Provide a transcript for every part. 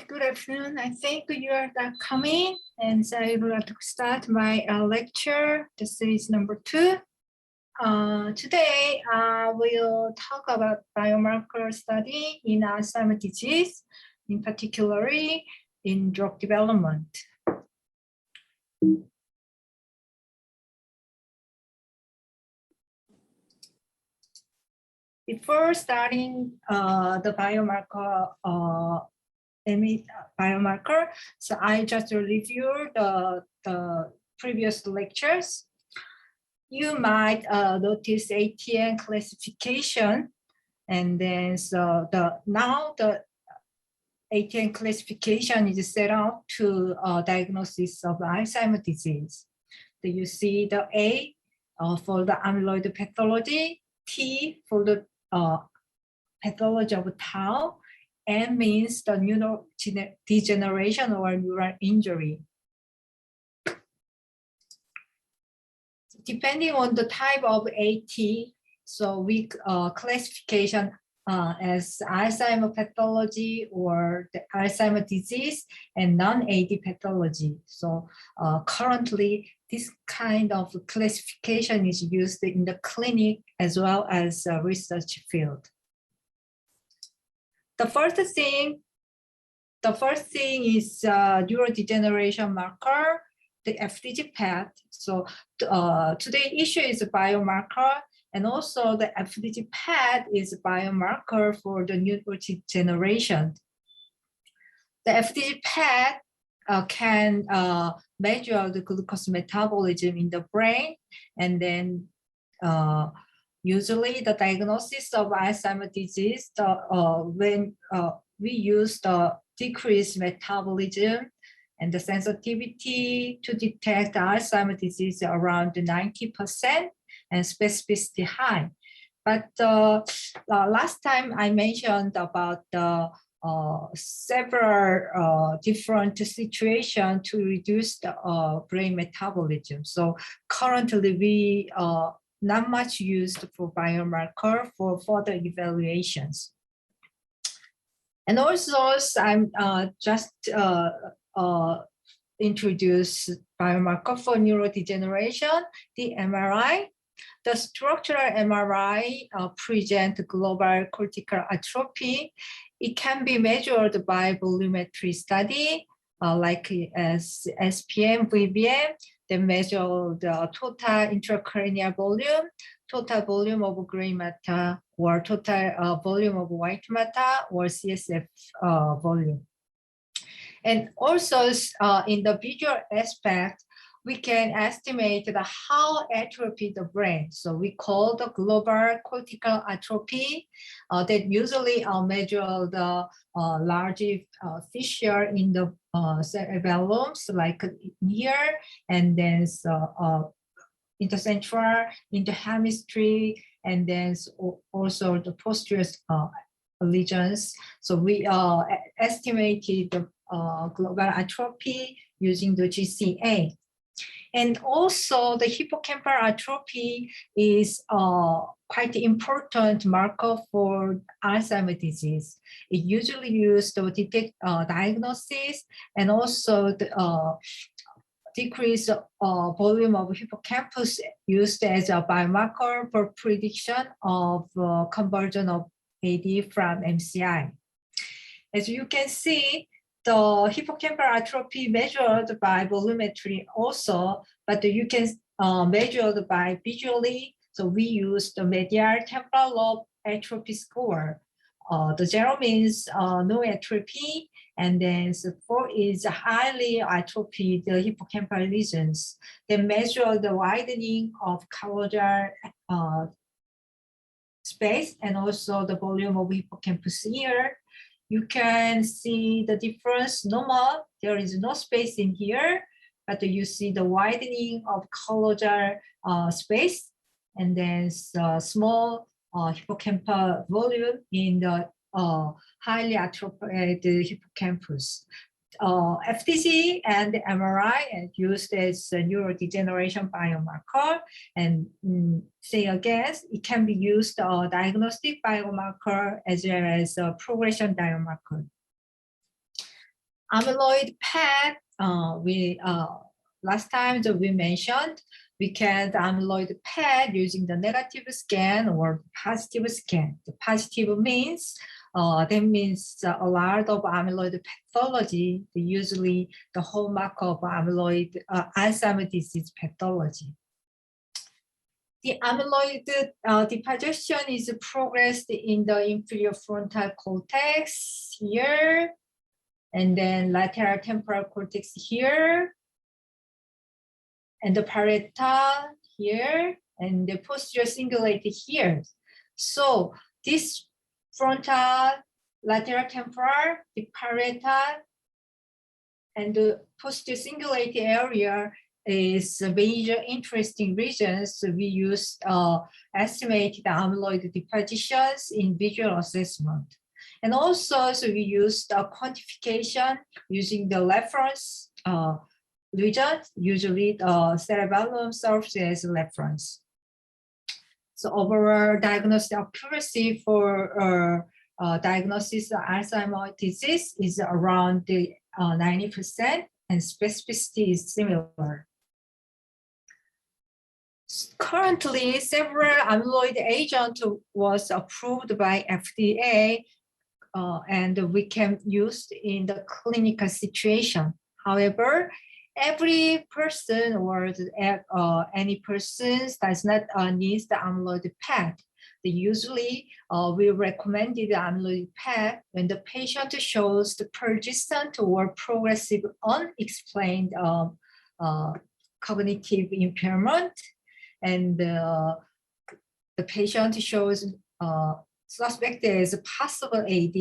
good afternoon. I think you are coming, and so I would like to start my lecture. This is number 2. Today, we'll talk about biomarker study in Alzheimer's disease, in particularly in drug development. Before starting the biomarker, so I just reviewed the previous lectures. You might notice ATN classification, and then so now the ATN classification is set up to diagnosis of Alzheimer's disease. So you see the A for the amyloid pathology, T for the pathology of tau, N means the neurodegeneration or neural injury. Depending on the type of AT, so we classification as Alzheimer pathology or the Alzheimer disease and non-AD pathology. So currently, this kind of classification is used in the clinic as well as research field. The first thing is neurodegeneration marker, the FDG PET. So today's issue is a biomarker, and also the FDG PET is a biomarker for the neurodegeneration. The FDG PET can measure the glucose metabolism in the brain, and then usually the diagnosis of Alzheimer's disease, when we use the decreased metabolism and the sensitivity to detect Alzheimer's disease around 90% and specificity high. But last time I mentioned about the several different situations to reduce the brain metabolism. So currently we not much used for biomarker for further evaluations. And also I'm just introduce biomarker for neurodegeneration, the MRI. The structural MRI present global cortical atrophy. It can be measured by volumetry study, like as SPM, VBM. They measure the total intracranial volume, total volume of gray matter, or total volume of white matter, or CSF volume. And also in the visual aspect, we can estimate how atrophy the brain. So we call the global cortical atrophy that usually measure the large fissure in the cerebellums, like here, and then intercentral, interhemisphere, and then also the posterior lesions. So we estimated the global atrophy using the GCA. And also the hippocampal atrophy is quite important marker for Alzheimer's disease. It usually used to detect diagnosis and also the decrease volume of hippocampus used as a biomarker for prediction of conversion of AD from MCI. As you can see, the hippocampal atrophy measured by volumetry also, but you can measure it by visually. So we use the medial temporal lobe atrophy score. The 0 means no atrophy, and then 4 is highly atrophied hippocampal lesions. They measure the widening of caudal space and also the volume of hippocampus here. You can see the difference. Normal, there is no space in here, but you see the widening of caudal space, and then small hippocampal volume in the highly atrophied hippocampus. FDG and MRI are used as a neurodegeneration biomarker, and say again, it can be used diagnostic biomarker as well as a progression biomarker. Amyloid PET, last time that we mentioned, we can amyloid PET using the negative scan or positive scan. The positive means that means a lot of amyloid pathology, usually the hallmark of amyloid Alzheimer's disease pathology. The amyloid deposition is progressed in the inferior frontal cortex here, and then lateral temporal cortex here, and the parietal here, and the posterior cingulate here. So this frontal, lateral temporal, the parietal, and the posterior cingulate area is a major interesting regions. So we use estimate the amyloid depositions in visual assessment. And also, so we used quantification using the reference region, usually the cerebellum serves as a reference. So overall diagnostic accuracy for diagnosis of Alzheimer's disease is around 90%, and specificity is similar. Currently, several amyloid agents was approved by FDA, and we can use in the clinical situation. However, every person or any person does not need the amyloid PET. They usually we recommend the amyloid PET when the patient shows the persistent or progressive unexplained cognitive impairment, and the patient shows suspected as a possible AD,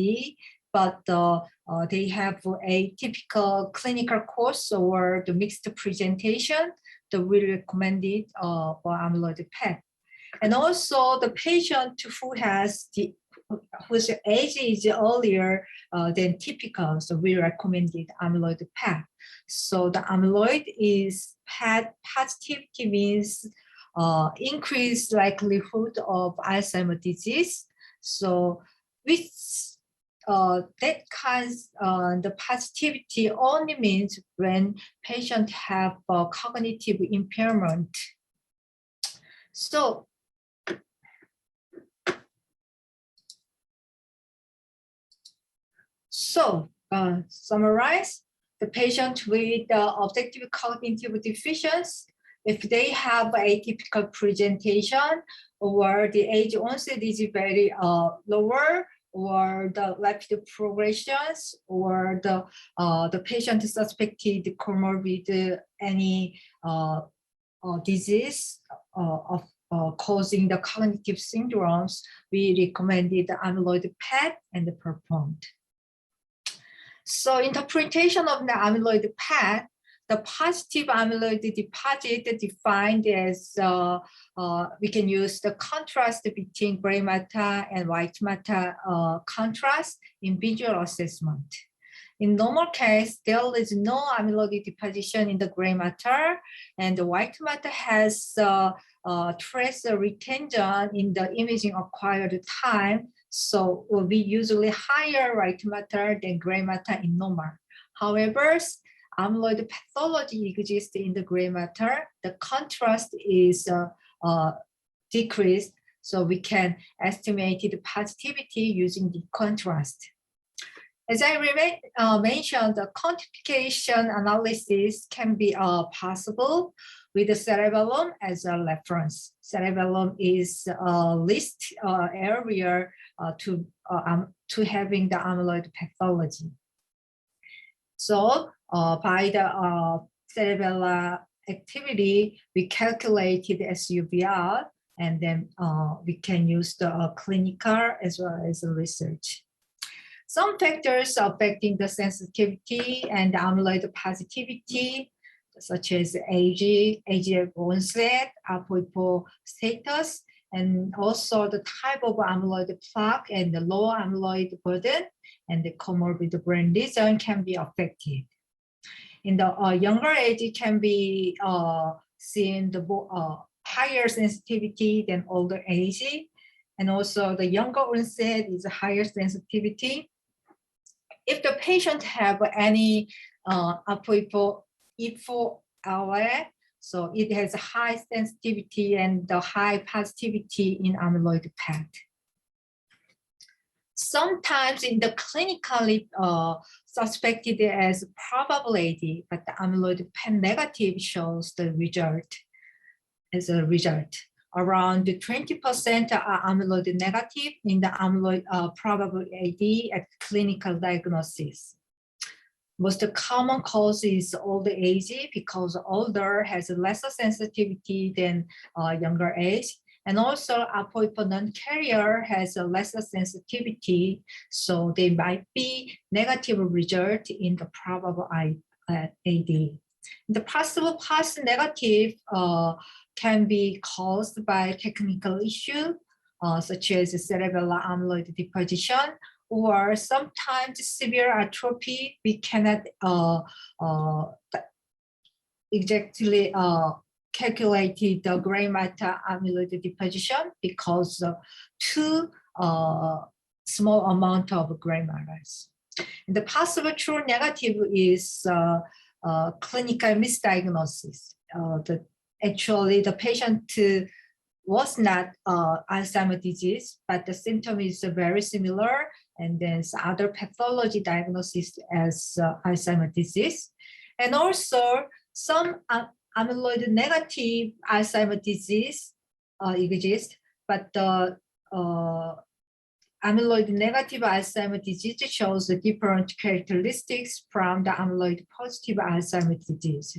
but they have a typical clinical course or the mixed presentation that we recommended for amyloid PET. And also the patient whose age is earlier than typical, so we recommended amyloid PET. So the amyloid is PET positivity means increased likelihood of Alzheimer's disease. So with that kinds, the positivity only means when patients have cognitive impairment. So summarize, the patient with objective cognitive deficiency, if they have atypical presentation or the age onset is very lower, or the rapid progressions, or the patient suspected comorbid any disease of causing the cognitive syndromes, we recommended the amyloid PET and performed. So interpretation of the amyloid PET, the positive amyloid deposit defined as, we can use the contrast between gray matter and white matter contrast in visual assessment. In normal case, there is no amyloid deposition in the gray matter, and the white matter has trace retention in the imaging acquired time. So we usually higher white matter than gray matter in normal. However, amyloid pathology exists in the gray matter. The contrast is decreased, so we can estimate the positivity using the contrast. As I mentioned, the quantification analysis can be possible with the cerebellum as a reference. Cerebellum is a least area to having the amyloid pathology. So by the cerebellar activity, we calculated SUVR, and then we can use the clinical as well as the research. Some factors affecting the sensitivity and the amyloid positivity, such as age of onset, ApoE4 status, and also the type of amyloid plaque and the low amyloid burden, and the comorbid brain lesion can be affected. In the younger age, it can be seen the higher sensitivity than older age, and also the younger onset is a higher sensitivity. if the patient have any ApoE4, so it has high sensitivity and the high positivity in amyloid PET. Sometimes in the clinically suspected as probable AD, but the amyloid PET negative shows the result as a result. Around 20% are amyloid negative in the amyloid probable AD at clinical diagnosis. Most common cause is old age because older has lesser sensitivity than younger age. And also ApoE4 non-carrier has a lesser sensitivity, so they might be negative result in the probable AD. The possible false negative can be caused by technical issue, such as cerebellar amyloid deposition, or sometimes severe atrophy. We cannot exactly calculate the gray matter amyloid deposition because of too small amount of gray matters. The possible true negative is clinical misdiagnosis. Actually, the patient was not Alzheimer's disease, but the symptom is very similar, and then other pathology diagnosis as Alzheimer's disease. And also some amyloid negative Alzheimer's disease exists, but the amyloid negative Alzheimer's disease shows the different characteristics from the amyloid positive Alzheimer's disease.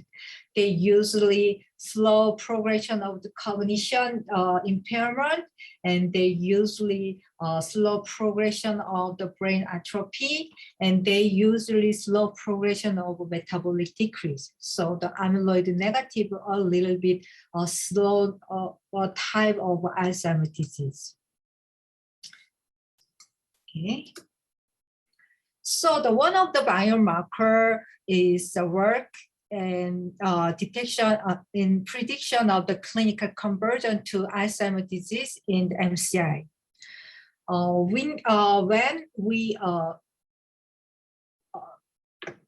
They usually slow progression of the cognition impairment, and they usually slow progression of the brain atrophy, and they usually slow progression of metabolic decrease. So the amyloid negative a little bit slow type of Alzheimer's disease. Okay. So the one of the biomarker is the work and detection in prediction of the clinical conversion to Alzheimer's disease in the MCI. When we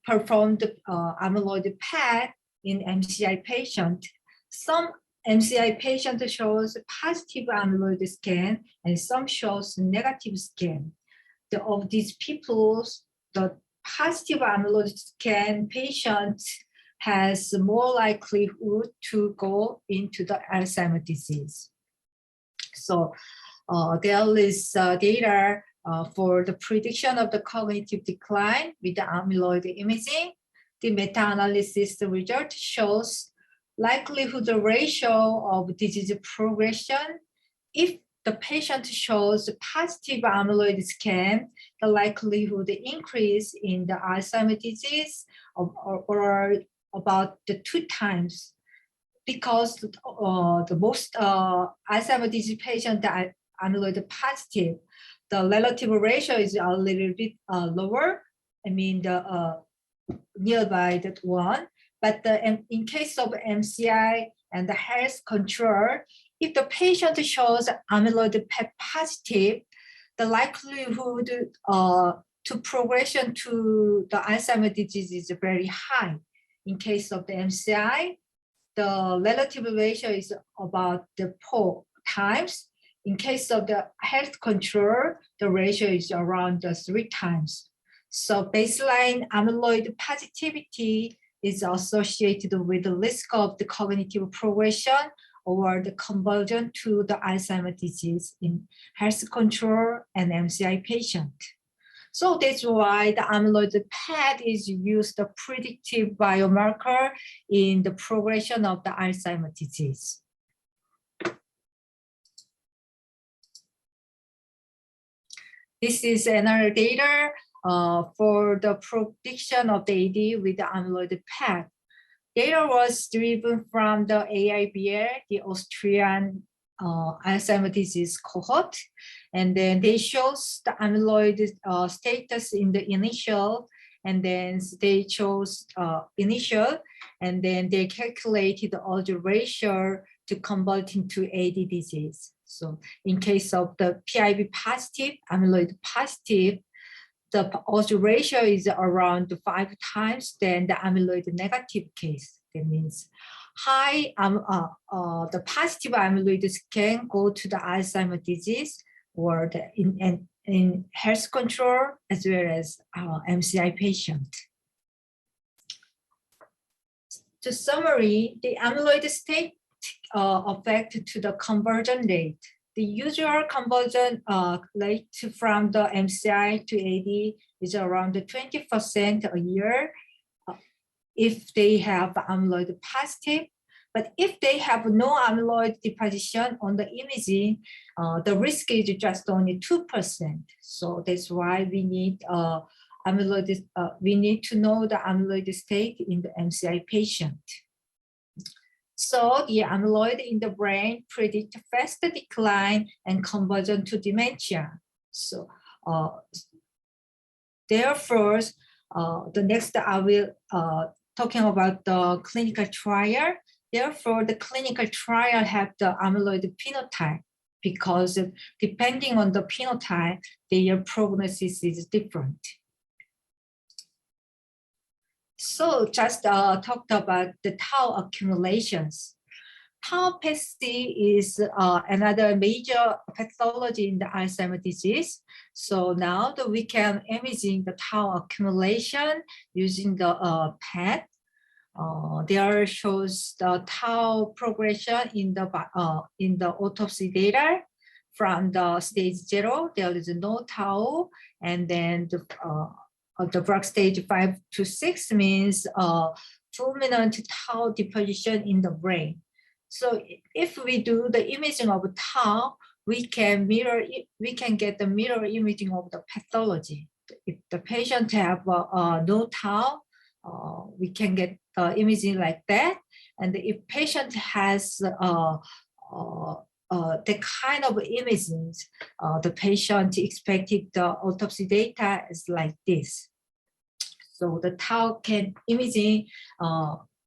performed amyloid PET in MCI patient, some MCI patient shows positive amyloid scan and some shows negative scan. Of these people, the positive amyloid scan patient has more likelihood to go into the Alzheimer's disease. So there is data for the prediction of the cognitive decline with the amyloid imaging. The meta-analysis result shows likelihood ratio of disease progression. If the patient shows positive amyloid scan, the likelihood increase in the Alzheimer's disease or about the 2 times, because the most Alzheimer's disease patient are amyloid positive. The relative ratio is a little bit lower. I mean, the nearby that 1. But in case of MCI and the health control, if the patient shows amyloid PET positive, the likelihood to progression to the Alzheimer's disease is very high. In case of the MCI, the relative ratio is about the 4 times. In case of the health control, the ratio is around 3 times. So baseline amyloid positivity is associated with the risk of the cognitive progression or the conversion to the Alzheimer's disease in health control and MCI patient. So that's why the amyloid PET is used as a predictive biomarker in the progression of the Alzheimer's disease. This is another data for the prediction of the AD with the amyloid PET. Data was driven from the AIBL, the Austrian Alzheimer's disease cohort, and then they shows the amyloid status in the initial, and then they chose initial, and then they calculated the odds ratio to convert into AD disease. So in case of the PIB positive, amyloid positive, the odds ratio is around 5 times than the amyloid negative case. That means the positive amyloid can go to the Alzheimer's disease or in health control as well as MCI patient. To summary, the amyloid state affect to the conversion rate. The usual conversion rate from the MCI to AD is around 20% a year if they have amyloid positive. But if they have no amyloid deposition on the imaging, the risk is just only 2%. So that's why we need amyloid. We need to know the amyloid state in the MCI patient. So the amyloid in the brain predict faster decline and conversion to dementia. So therefore, the next I will talking about the clinical trial. Therefore, the clinical trial have the amyloid phenotype because depending on the phenotype, their prognosis is different. So just talked about the tau accumulations. Tau PET is another major pathology in the Alzheimer's disease. So now that we can imaging the tau accumulation using the PET. There shows the tau progression in the autopsy data. From the stage 0, there is no tau, and then the drug stage 5 to 6 means dominant tau deposition in the brain. So if we do the imaging of tau, we can get the mirror imaging of the pathology. If the patient have no tau, we can get the imaging like that. And if patient has the kind of imaging, the patient expected the autopsy data is like this. So the tau imaging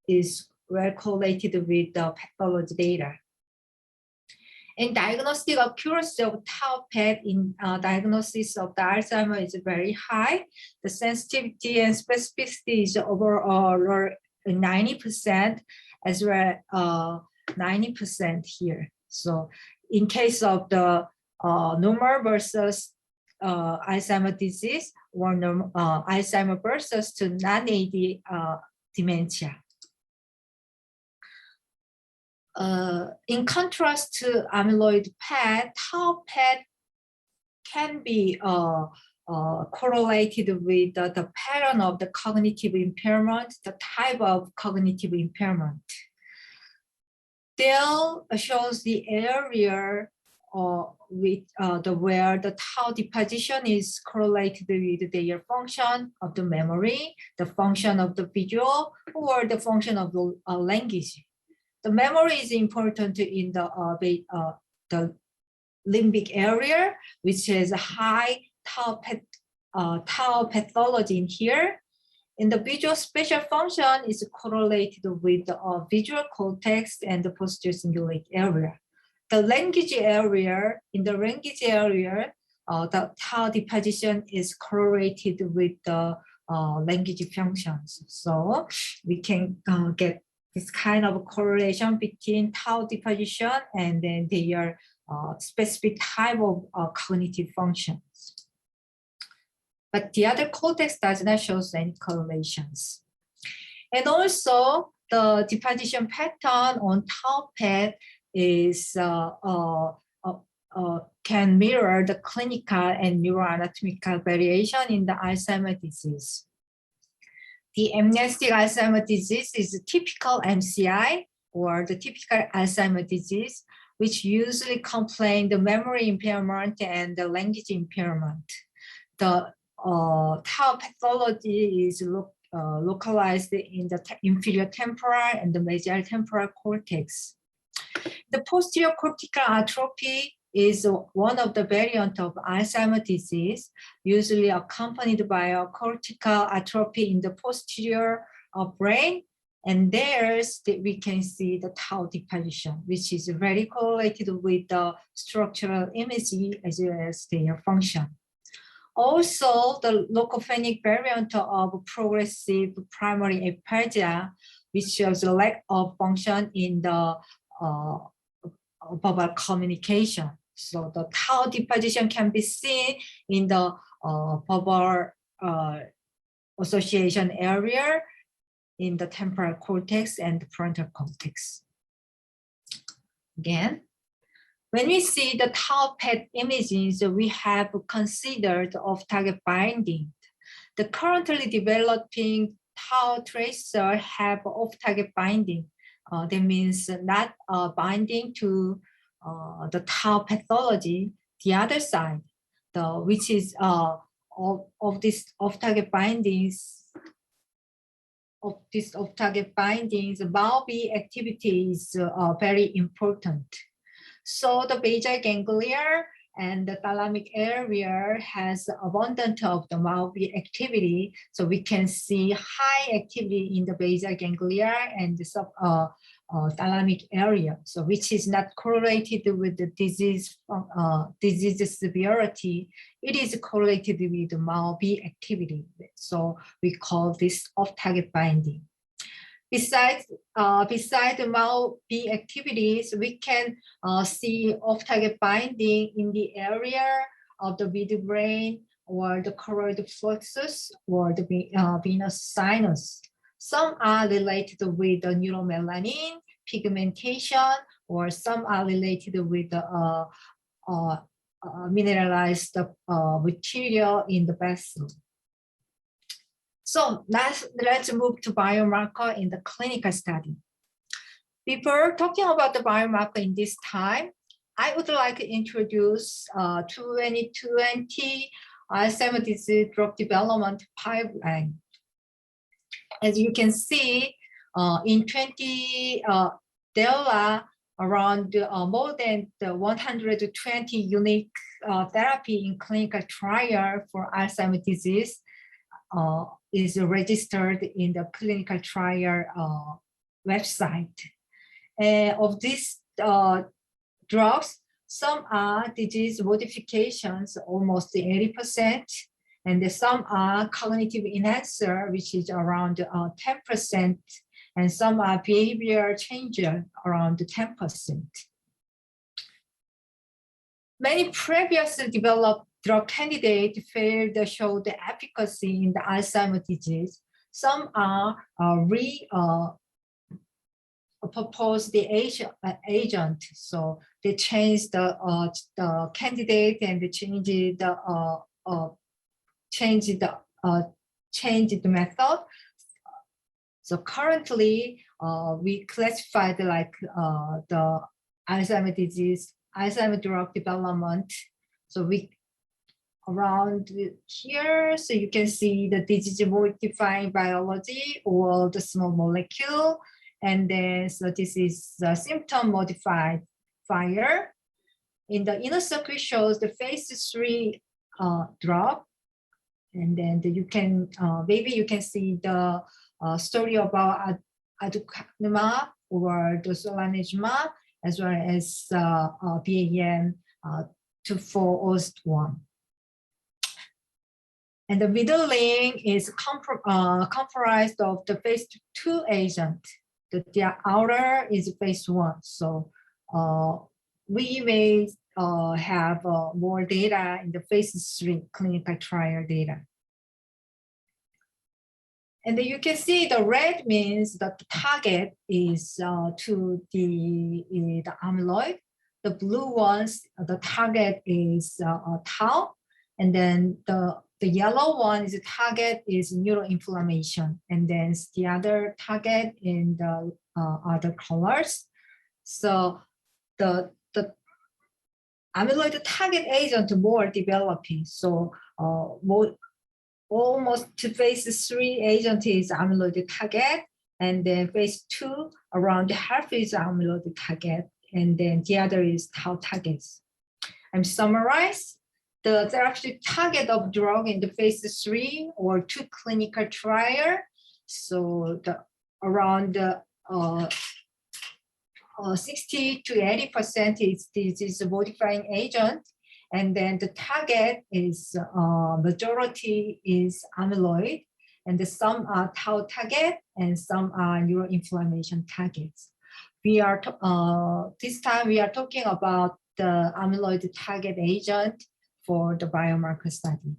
is well correlated with the pathology data. And diagnostic accuracy of tau PET in diagnosis of the Alzheimer is very high. The sensitivity and specificity is overall 90%, as well 90% here. So in case of the normal versus Alzheimer disease, or Alzheimer versus to non-AD dementia. In contrast to amyloid PET, tau PET can be correlated with the pattern of the cognitive impairment, the type of cognitive impairment. There shows the area where the tau deposition is correlated with their function of the memory, the function of the visual, or the function of the language. The memory is important in the limbic area, which has a high tau pathology in here. In the visual spatial function is correlated with the visual cortex and the posterior cingulate area. The language area, in the language area, the tau deposition is correlated with the language functions. So we can get this kind of correlation between tau deposition and then their specific type of cognitive functions. But the other cortex does not show any correlations. And also the deposition pattern on tau PET is can mirror the clinical and neuroanatomical variation in the Alzheimer's disease. The amnestic Alzheimer's disease is a typical MCI, or the typical Alzheimer's disease, which usually complain the memory impairment and the language impairment. The tau pathology is localized in the inferior temporal and the mesial temporal cortex. The posterior cortical atrophy is one of the variants of Alzheimer's disease, usually accompanied by a cortical atrophy in the posterior brain. And there's we can see the tau deposition, which is very correlated with the structural imaging as well as their function. Also, the locophonic variant of progressive primary aphasia, which shows a lack of function in the verbal communication. So the tau deposition can be seen in the verbal association area in the temporal cortex and the frontal cortex. Again, when we see the tau PET images, we have considered off-target binding. The currently developing tau tracer have off-target binding. That means not binding to the tau pathology. The other side, which is of this off-target bindings, MAO-B activity is very important. So the basal ganglia and the thalamic area has abundant of the MAO-B activity. So we can see high activity in the basal ganglia and the thalamic area. So which is not correlated with the disease severity. It is correlated with the MAO-B activity. So we call this off-target binding. Besides the MAO-B activities, we can see off-target binding in the area of the midbrain or the choroid plexus or the venous sinus. Some are related with the neuromelanin pigmentation, or some are related with the mineralized material in the vessel. So let's move to biomarker in the clinical study. Before talking about the biomarker in this time, I would like to introduce 2020 Alzheimer's disease drug development pipeline. As you can see, in there are around more than 120 unique therapy in clinical trial for Alzheimer's disease is registered in the clinical trial website. Of these drugs, some are disease modifications, almost 80%, and some are cognitive enhancer, which is around 10%, and some are behavior changer, around 10%. Many previously developed drug candidates failed to show the efficacy in the Alzheimer's disease. Some are proposed the agent, so they changed the candidate and they changed the method. So currently, we classified like the Alzheimer's disease, Alzheimer's drug development. So we around here, so you can see the disease modifying biology or the small molecule. And then, so this is the symptom modified fire. In the inner circle shows the phase 3 drug. And then you can, maybe you can see the story about aducanumab or the solanezumab, as well as BAM 2401. And the middle link is comprised of the phase 2 agent. The outer is phase 1. So we may have more data in the phase 3 clinical trial data. And then you can see the red means that the target is to the amyloid. The blue ones, the target is tau. And then the yellow one is the target is neuroinflammation. And then the other target in the other colors. So the amyloid target agent more developing. So almost to phase 3 agent is amyloid target, and then phase 2 around half is amyloid target, and then the other is tau targets. I'm summarize the therapeutic target of drug in the phase 3 or 2 clinical trial. So around 60 to 80% is disease modifying agent, And then the target is majority is amyloid, and some are tau target and some are neuroinflammation targets. We are this time we are talking about the amyloid target agent for the biomarker study.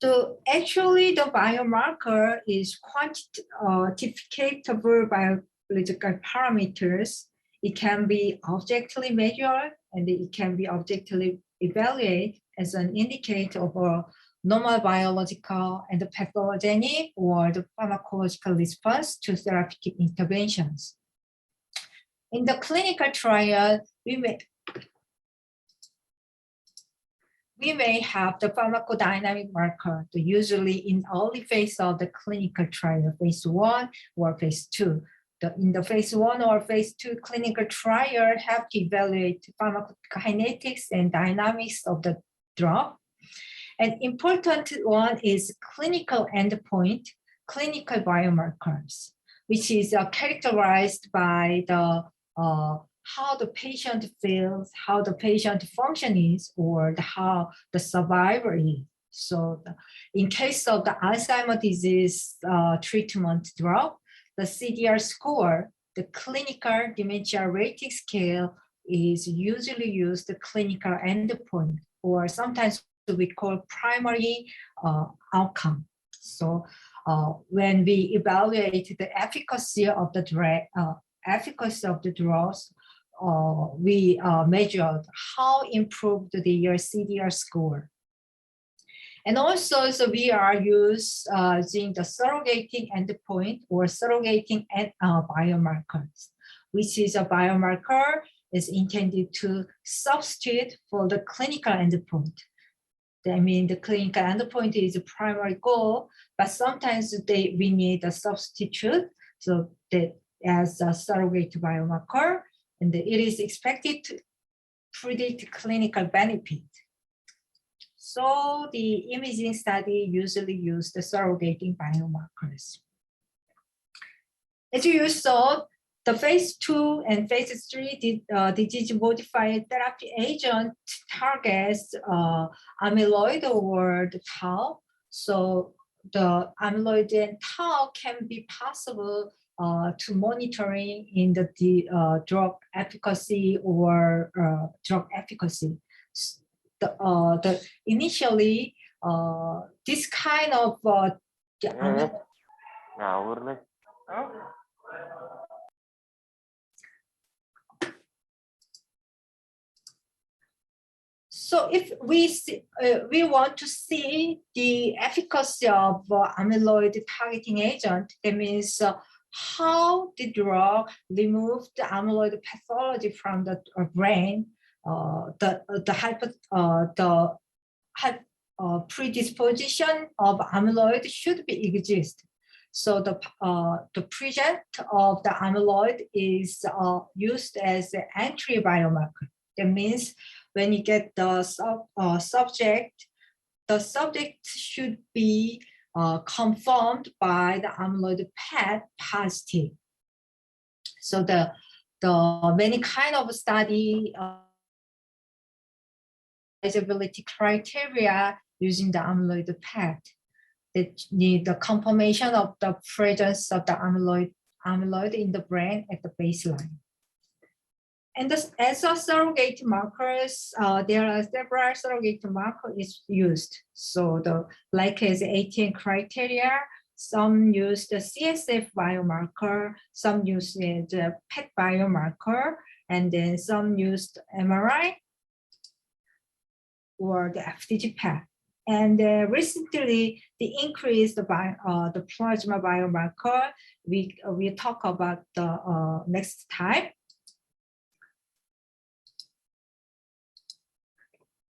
So actually, the biomarker is quantifiable biological parameters. It can be objectively measured and it can be objectively evaluated as an indicator of a normal biological and pathogenic or the pharmacological response to therapeutic interventions. In the clinical trial, we may have the pharmacodynamic marker, usually in early phase of the clinical trial, phase 1 or phase 2. In the phase 1 or phase 2 clinical trial have to evaluate pharmacokinetics and dynamics of the drug. An important one is clinical endpoint, clinical biomarkers, which is characterized by the how the patient feels, how the patient function is, or how the survivor is. So in case of the Alzheimer's disease treatment drug, the CDR score, the clinical dementia rating scale, is usually used the clinical endpoint, or sometimes we call primary outcome. So when we evaluate the efficacy of the drugs, we measured how improved the CDR score. And also, so we are using the surrogating endpoint or surrogating biomarkers, which is a biomarker is intended to substitute for the clinical endpoint. I mean, the clinical endpoint is a primary goal, but sometimes we need a substitute, so that as a surrogate biomarker, and it is expected to predict clinical benefit. So the imaging study usually use the surrogating biomarkers. As you saw, the phase 2 and phase 3 disease-modifying therapy agent targets amyloid or the tau. So the amyloid and tau can be possible to monitoring in the drug efficacy or drug efficacy. Initially, this kind of so if we want to see the efficacy of amyloid targeting agent, that means how the drug removes the amyloid pathology from the brain, predisposition of amyloid should be exist. So the presence of the amyloid is used as an entry biomarker. That means when you get the subject, the subject should be confirmed by the amyloid PET positive. So the many kind of study eligibility criteria using the amyloid PET that need the confirmation of the presence of the amyloid in the brain at the baseline. And as a surrogate markers, there are several surrogate markers used. So the like as ATN criteria, some use the CSF biomarker, some use the PET biomarker, and then some used MRI or the FDG PET. And recently, the increase by the plasma biomarker, we talk about the next time.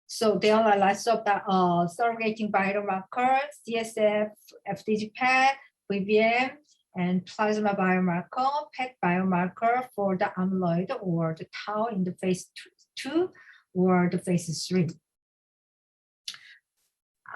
So there are lots of the surrogating biomarkers, CSF, FDG PET, VBM, and plasma biomarker, PET biomarker for the amyloid or the tau in the phase 2 or the phase 3.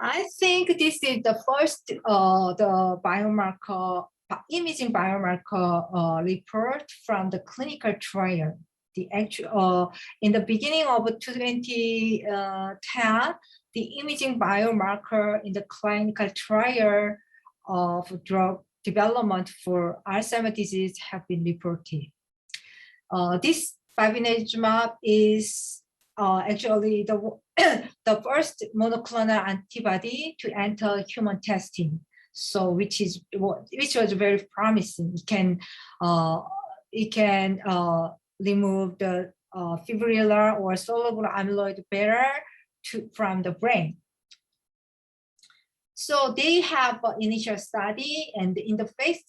I think this is the first the biomarker imaging biomarker report from the clinical trial. the actual in the beginning of 2010, the imaging biomarker in the clinical trial of drug development for Alzheimer's disease have been reported. This babenazumab is actually the the first monoclonal antibody to enter human testing. So which was very promising. It can remove the fibrillar or soluble amyloid beta from the brain. So they have an initial study, and in the phase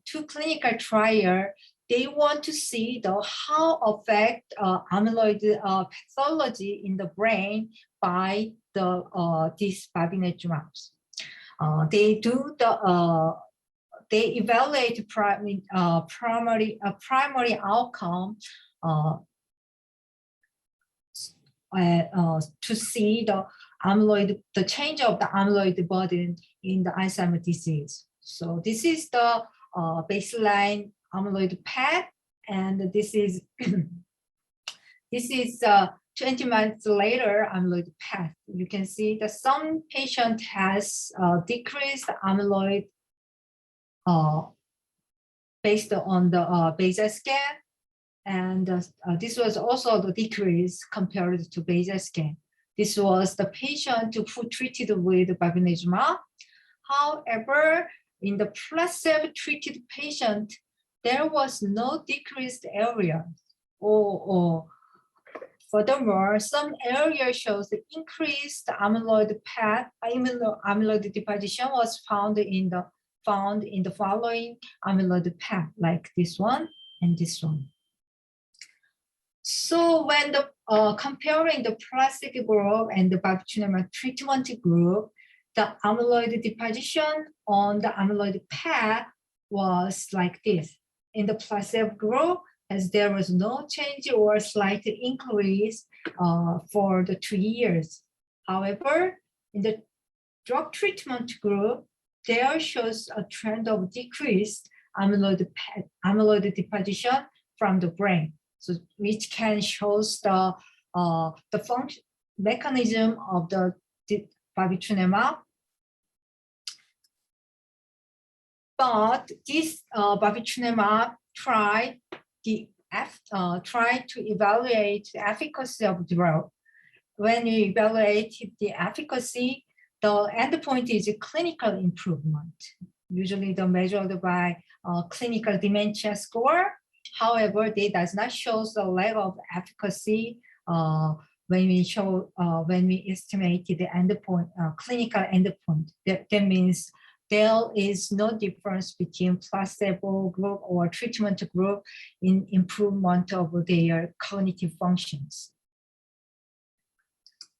two clinical trial, they want to see how affect amyloid pathology in the brain by these babenazumab. They evaluate primary outcome to see the change of the amyloid burden in the Alzheimer's disease. So this is the baseline amyloid PET, and this is 20 months later amyloid PET. You can see that some patient has decreased amyloid based on the basal scan, and this was also the decrease compared to basal scan. This was the patient who treated with babenazumab. However, in the placebo-treated patient, there was no decreased area. Furthermore, some area shows the increased amyloid PET, amyloid deposition was found in the following amyloid PET, like this one and this one. So when comparing the placebo group and the babenazumab treatment group, the amyloid deposition on the amyloid PET was like this. In the placebo group, as there was no change or slight increase for the 2 years. However, in the drug treatment group, there shows a trend of decreased amyloid deposition from the brain, so which can shows the function mechanism of the babenazumab. But this babenazumab tried to evaluate the efficacy of the drug. When you evaluate the efficacy, the endpoint is a clinical improvement, usually measured by clinical dementia score. However, they does not show the level of efficacy when we estimate the endpoint, clinical endpoint. That means there is no difference between placebo group or treatment group in improvement of their cognitive functions.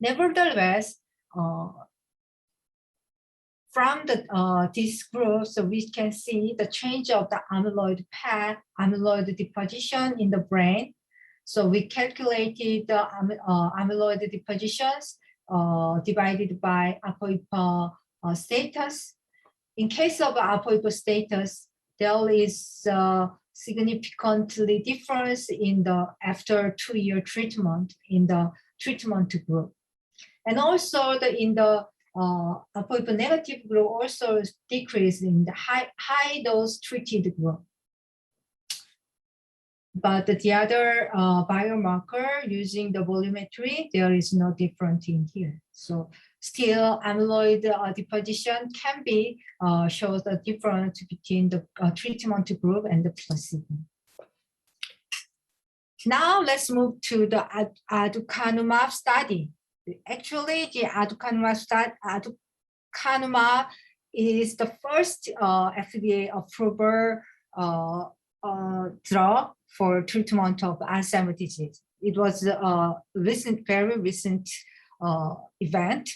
Nevertheless, from these groups, we can see the change of the amyloid PET, amyloid deposition in the brain. So we calculated the amyloid depositions divided by ApoE status. In case of ApoE status, there is significantly difference in the after 2-year treatment in the treatment group, and also in the ApoE negative group also decrease in the high dose treated group. But the other biomarker using the volumetry, there is no difference in here. So still amyloid deposition can be shows the difference between the treatment group and the placebo. Now let's move to the aducanumab study. Actually, the aducanumab is the first FDA approval drug for treatment of Alzheimer's disease. It was a very recent event.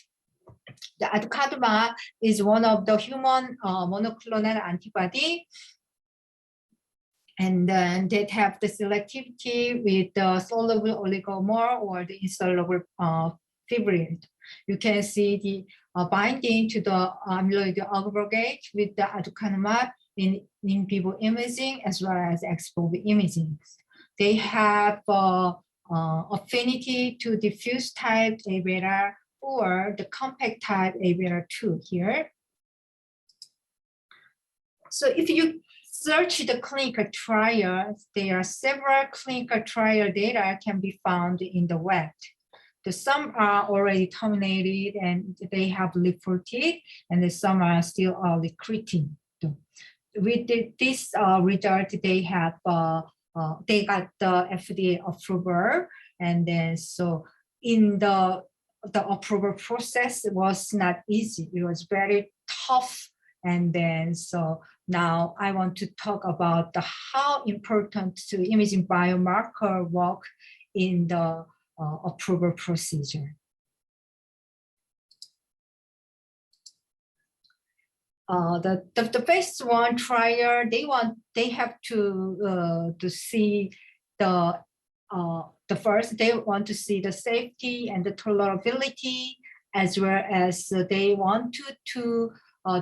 The aducanumab is one of the human monoclonal antibody, and then they have the selectivity with the soluble oligomer or the insoluble fibrillate. You can see the binding to the amyloid aggregate with the aducanumab in vivo imaging as well as ex vivo imaging. they have affinity to diffuse type A beta or the compact type A beta 2 here. So if you search the clinical trials, there are several clinical trial data can be found in the web. Some are already terminated and they have reported, and some are still recruiting. With this result, they have they got the FDA approval, and then so in the approval process was not easy. It was very tough, and then so now I want to talk about how important to imaging biomarker work in the approval procedure. The phase 1 trial, they have to see the first, they want to see the safety and the tolerability, as well as they want to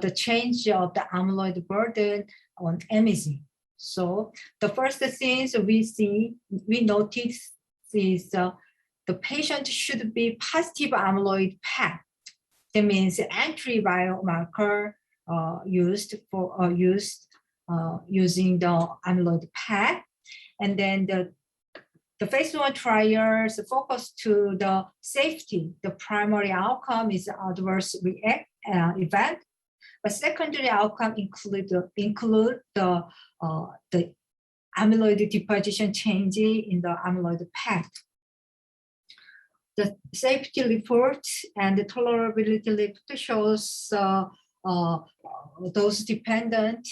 the change of the amyloid burden on imaging. So the first things we notice is the patient should be positive amyloid PET. That means entry biomarker used using the amyloid PET, and then the phase 1 trials focus to the safety. The primary outcome is adverse event, but secondary outcome include the amyloid deposition change in the amyloid PET. The safety report and the tolerability report shows dose dependent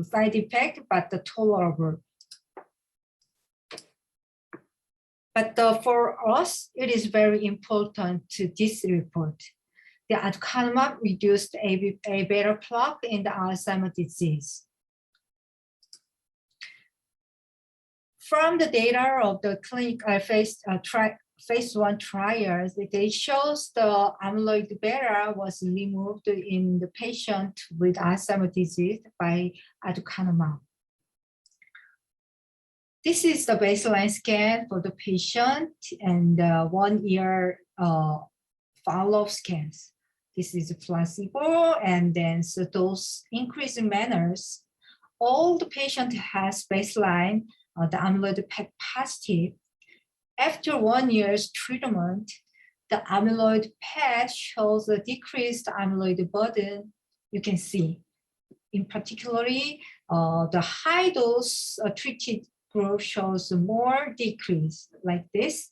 side effect, but tolerable. But for us, it is very important to this report. The aducanumab reduced A beta plaque in the Alzheimer's disease. From the data of the clinical phase 1 trials, it shows the amyloid beta was removed in the patient with Alzheimer's disease by aducanumab. This is the baseline scan for the patient and 1 year follow-up scans. This is a placebo, and then so those increasing manners. All the patient has baseline the amyloid PET positive. After 1 year's treatment, the amyloid PET shows a decreased amyloid burden. You can see, in particularly, the high dose treated group shows more decrease like this.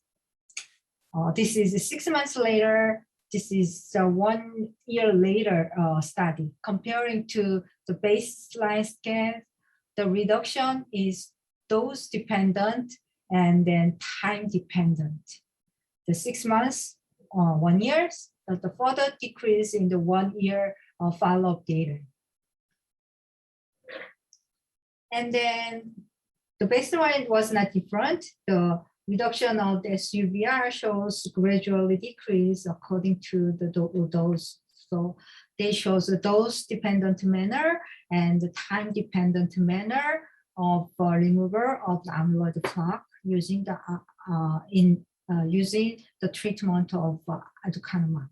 This is 6 months later. This is a 1 year later study. Comparing to the baseline scan, the reduction is dose dependent and then time dependent. The 6 months, 1 year, the further decrease in the 1 year follow-up data. And then the baseline was not different. The reduction of the SUVR shows gradually decrease according to the dose. So they shows a dose-dependent manner and the time-dependent manner of removal of the amyloid plaque using the using the treatment of aducanumab.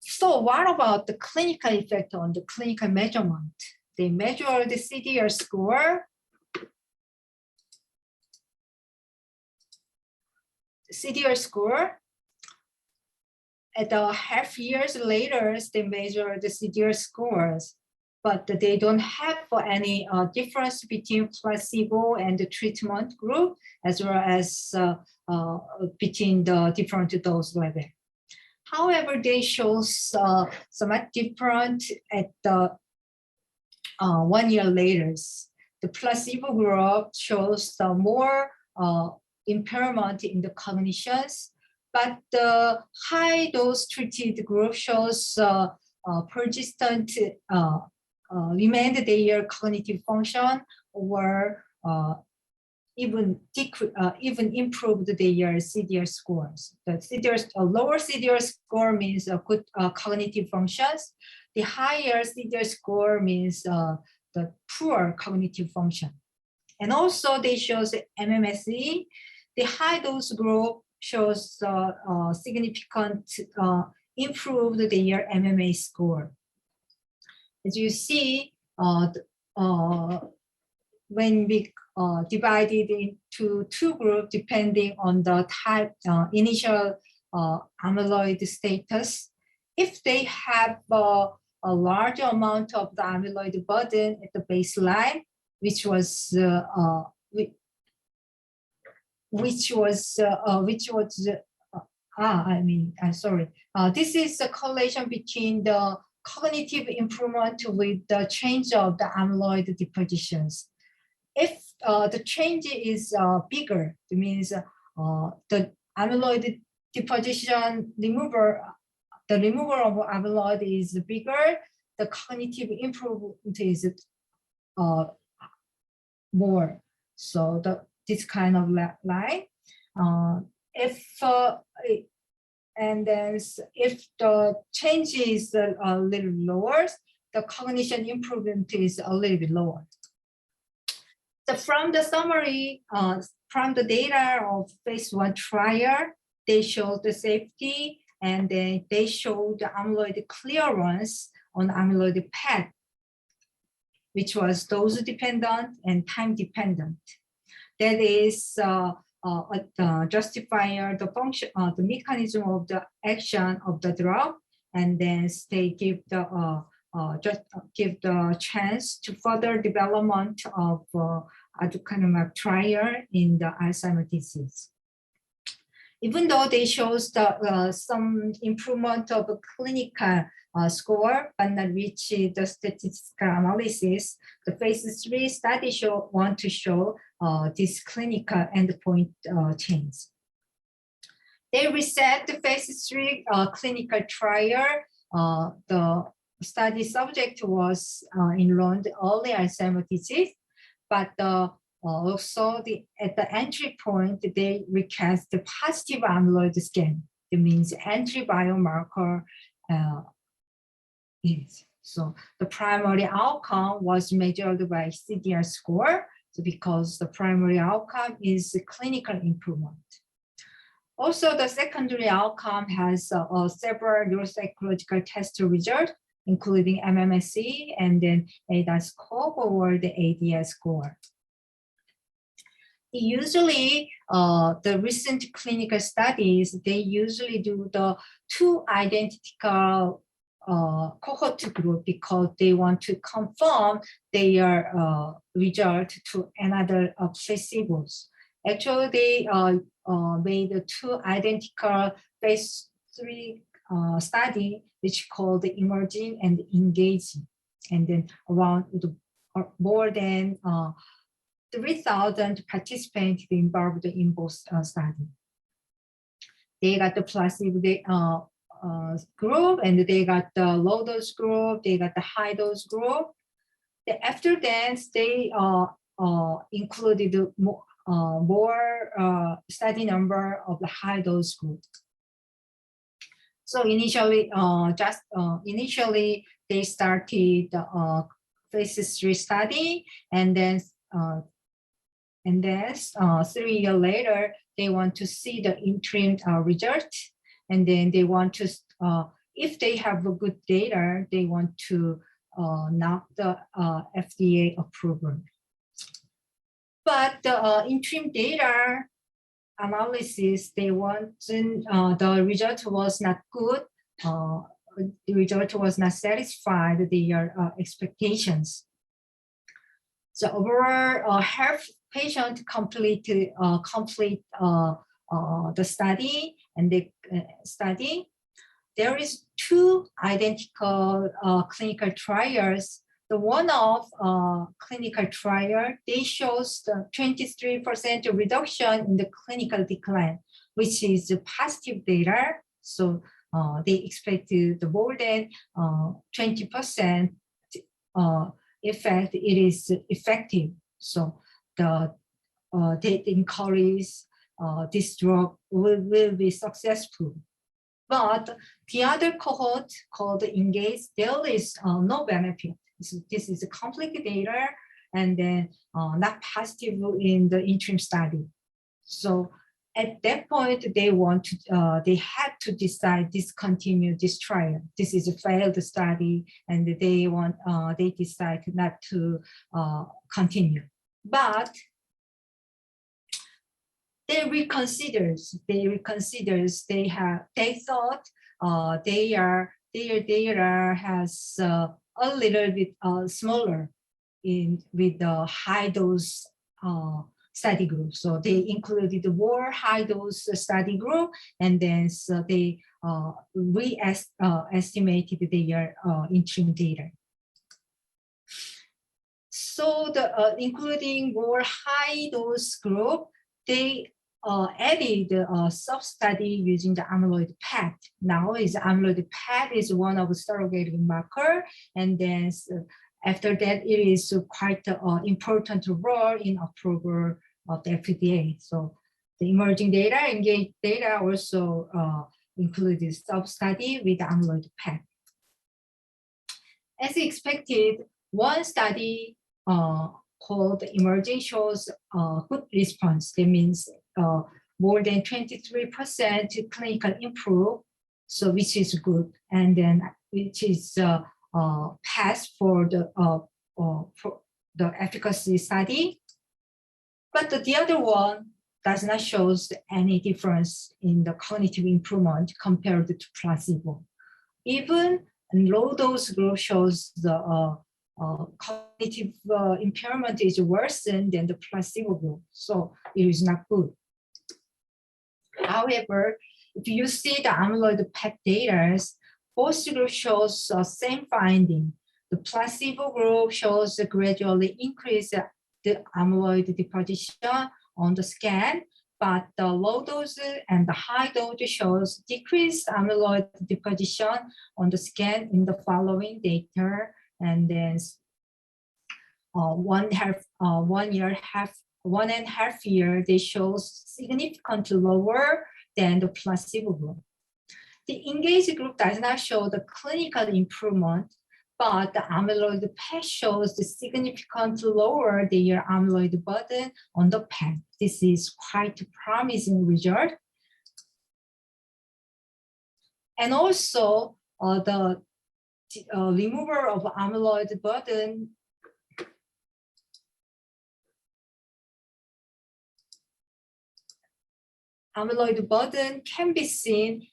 So what about the clinical effect on the clinical measurement? They measure the CDR score. CDR score. At the half years later, they measure the CDR scores, but they don't have any difference between placebo and the treatment group, as well as between the different dose level. However, they show somewhat different at the 1 year later. The placebo group shows more impairment in the cognitions, but the high dose treated group shows persistent remained their cognitive function, or even improved their CDR scores. The lower CDR score means good cognitive functions. The higher CDR score means the poor cognitive function. And also they shows MMSE. The high dose group shows significant improved their MMA score. As you see, when we divided into two groups depending on the type, initial amyloid status, if they have a large amount of the amyloid burden at the baseline, which was this is a correlation between the cognitive improvement with the change of the amyloid depositions. If the change is bigger, it means the amyloid deposition removal, the removal of amyloid is bigger, the cognitive improvement is more. So this kind of line. And then if the change is a little lower, the cognition improvement is a little bit lower. So from the summary, from the data of phase 1 trial, they showed the safety, and then they showed the amyloid clearance on amyloid PET, which was dose dependent and time dependent. That is justify the function, the mechanism of the action of the drug, and then they give the chance to further development of aducanumab trial in the Alzheimer's disease. Even though they shows some improvement of a clinical score, but not reach the statistical analysis, the phase 3 study want to show this clinical endpoint change. They reset the phase 3 clinical trial. The study subject was enrolled early Alzheimer's disease, but also at the entry point, they request the positive amyloid scan. It means entry biomarker is. So the primary outcome was measured by CDR score, so because the primary outcome is clinical improvement. Also, the secondary outcome has several neuropsychological test results, including MMSE and then ADAS score or the ADS score. Usually, the recent clinical studies, they usually do the two identical cohort group because they want to confirm their result to another placebos. Actually, they made two identical phase 3 study, which called the emerging and engaging, and then around more than 3,000 participants involved in both studies. They got the placebo group, and they got the low dose group, they got the high dose group. After that, they included more study number of the high dose group. So initially, initially they started the phase 3 study, and then 3 years later, they want to see the interim result, and then they want to, if they have a good data, they want to knock the FDA approval. But the interim data analysis, they wasn't, the result was not good. The result was not satisfied with their expectations. So overall, half patient complete the study, and the study. There is two identical clinical trials. The one of clinical trial, they shows the 23% reduction in the clinical decline, which is positive data. So they expected the more than 20% effect. It is effective. So they encourage this drug will be successful. But the other cohort called engage, there is no benefit. This is a complicated data, and then not positive in the interim study. So at that point, they had to decide discontinue this trial. This is a failed study, and they decide not to continue. But they reconsiders. They thought their data has a little bit smaller with the high dose study group. So they included more high dose study group, and then so they estimated their interim data. So including more high dose group, they added a sub-study using the amyloid PET. Now amyloid PET is one of the surrogate marker, and then after that, it is quite important role in approval of the FDA. So the emerging data, engaged data also included sub-study with amyloid PET. As expected, one study called Emerging shows good response. That means more than 23% clinical improve, so which is good, and then which is passed for the efficacy study. But the other one does not show any difference in the cognitive improvement compared to placebo. Even low dose group shows the cognitive impairment is worsened than the placebo group, so it is not good. However, if you see the amyloid PET data, both groups shows same finding. The placebo group shows a gradually increase the amyloid deposition on the scan, but the low dose and the high dose shows decreased amyloid deposition on the scan in the following data, and then 1.5 year, they show significantly lower than the placebo group. The engaged group does not show the clinical improvement, but the amyloid PET shows the significantly lower their amyloid burden on the PET. This is quite a promising result. And also the removal of amyloid burden can be seen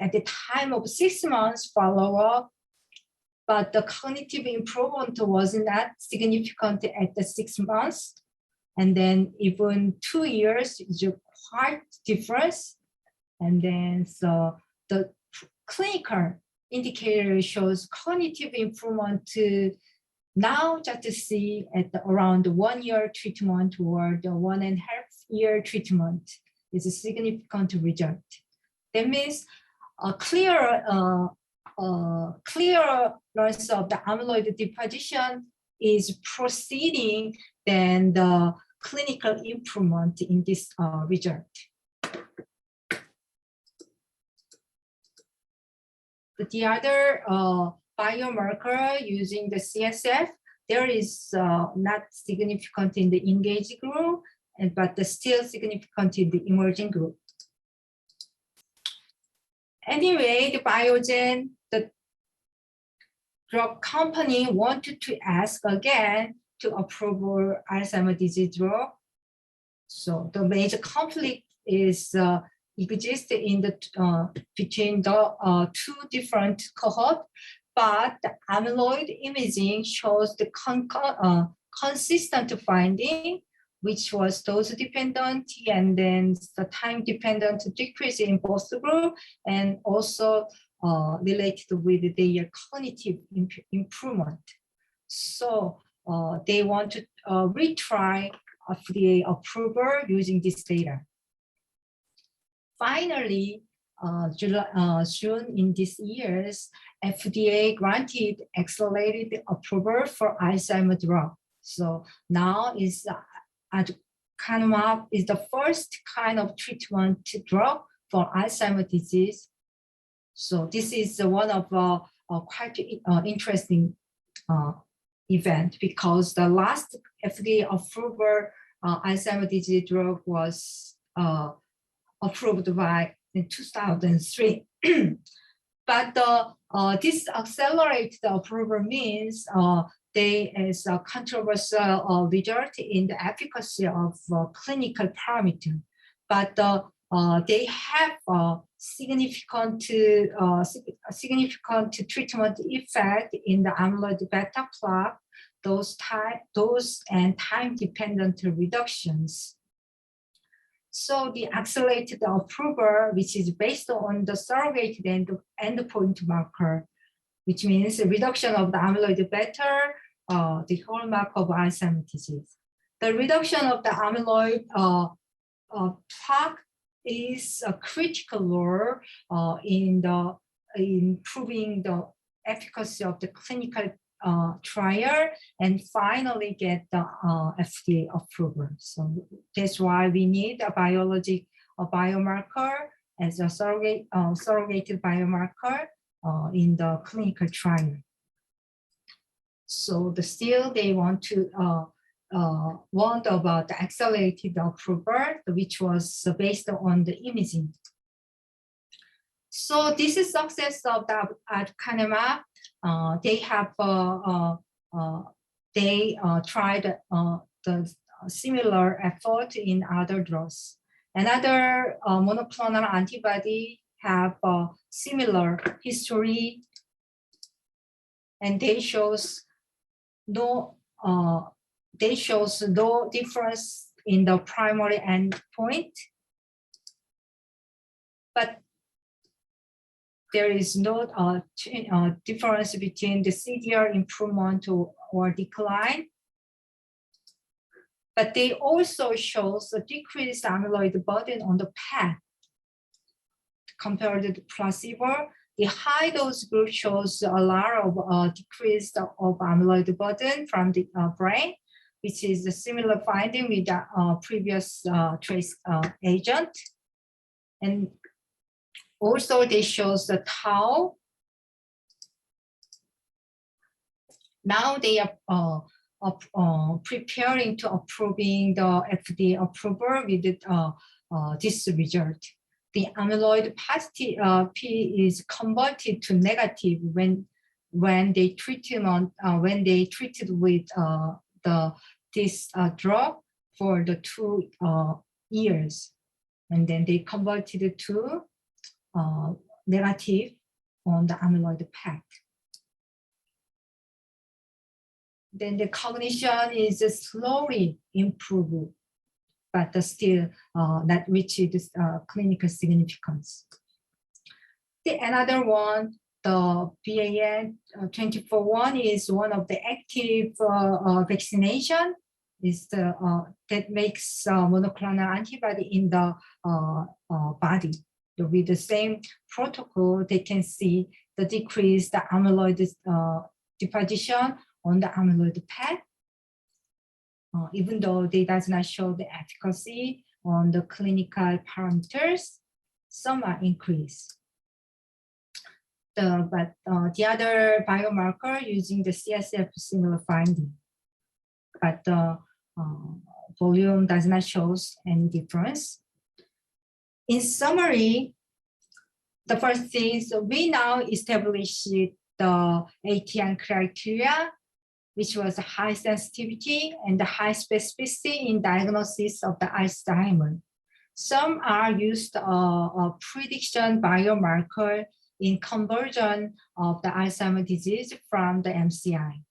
at the time of 6 months follow-up, but the cognitive improvement was not significant at the 6 months, and then even 2 years is quite difference. And then so the clinical indicator shows cognitive improvement now just to see at around 1 year treatment or the 1.5 year treatment is a significant result. That means a clearer clearance of the amyloid deposition is proceeding than the clinical improvement in this result. The other biomarker using the CSF, there is not significant in the engaged group, but still significant in the emerging group. Anyway, the Biogen, the drug company, wanted to ask again to approve Alzheimer's disease drug. So the major conflict is exists in the between the two different cohorts, but the amyloid imaging shows the consistent finding, which was dose dependent, and then the time dependent decrease in both group, and also related with their cognitive improvement. So they want to retry FDA approval using this data. Finally, June in this year's, FDA granted accelerated approval for Alzheimer's drug. So now is aducanumab is the first kind of treatment drug for Alzheimer's disease. So this is one of quite interesting event, because the last FDA approval Alzheimer's disease drug was approved by in 2003. But this accelerated approval means there is a controversial result in the efficacy of clinical parameter. But they have significant treatment effect in the amyloid beta plaque, those and time-dependent reductions. So the accelerated approval, which is based on the surrogate endpoint marker, which means a reduction of the amyloid beta, the hallmark of Alzheimer's disease. The reduction of the amyloid plaque is a critical role in improving the efficacy of the clinical trial and finally get the FDA approval. So that's why we need a biomarker as a surrogated biomarker in the clinical trial. So still they want to warned about the accelerated approval, which was based on the imaging. So this is success of the aducanumab. They have tried the similar effort in other drugs. Another monoclonal antibody have a similar history, and they shows no difference in the primary endpoint, but there is no difference between the CDR improvement or decline. But they also shows a decreased amyloid burden on the PET compared to the placebo. The high dose group shows a lot of decrease of amyloid burden from the brain, which is a similar finding with the previous trace agent. And also they shows the tau. Now they are preparing to approving the FDA approval with this result. The amyloid P is converted to negative when they treated with this drug for the 2 years, and then they converted it to negative on the amyloid PET. Then the cognition is slowly improved, but still not reached clinical significance. Another one, the BAN241 is one of the active vaccination. Is that makes monoclonal antibody in the body. So with the same protocol, they can see the decreased amyloid deposition on the amyloid PET. Even though they does not show the efficacy on the clinical parameters, some are increased. But the other biomarker using the CSF similar finding, but the volume does not show any difference. In summary, the first thing is we now established the ATN criteria, which was high sensitivity and high specificity in diagnosis of the Alzheimer. Some are used a prediction biomarker in conversion of the Alzheimer's disease from the MCI.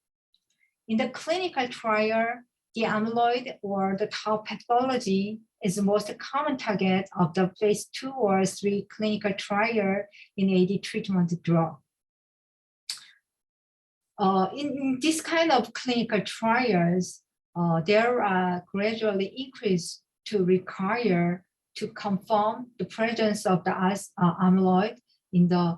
In the clinical trial, the amyloid or the tau pathology is the most common target of the phase 2 or 3 clinical trial in AD treatment drug. In this kind of clinical trials, there are gradually increased to require to confirm the presence of the amyloid in the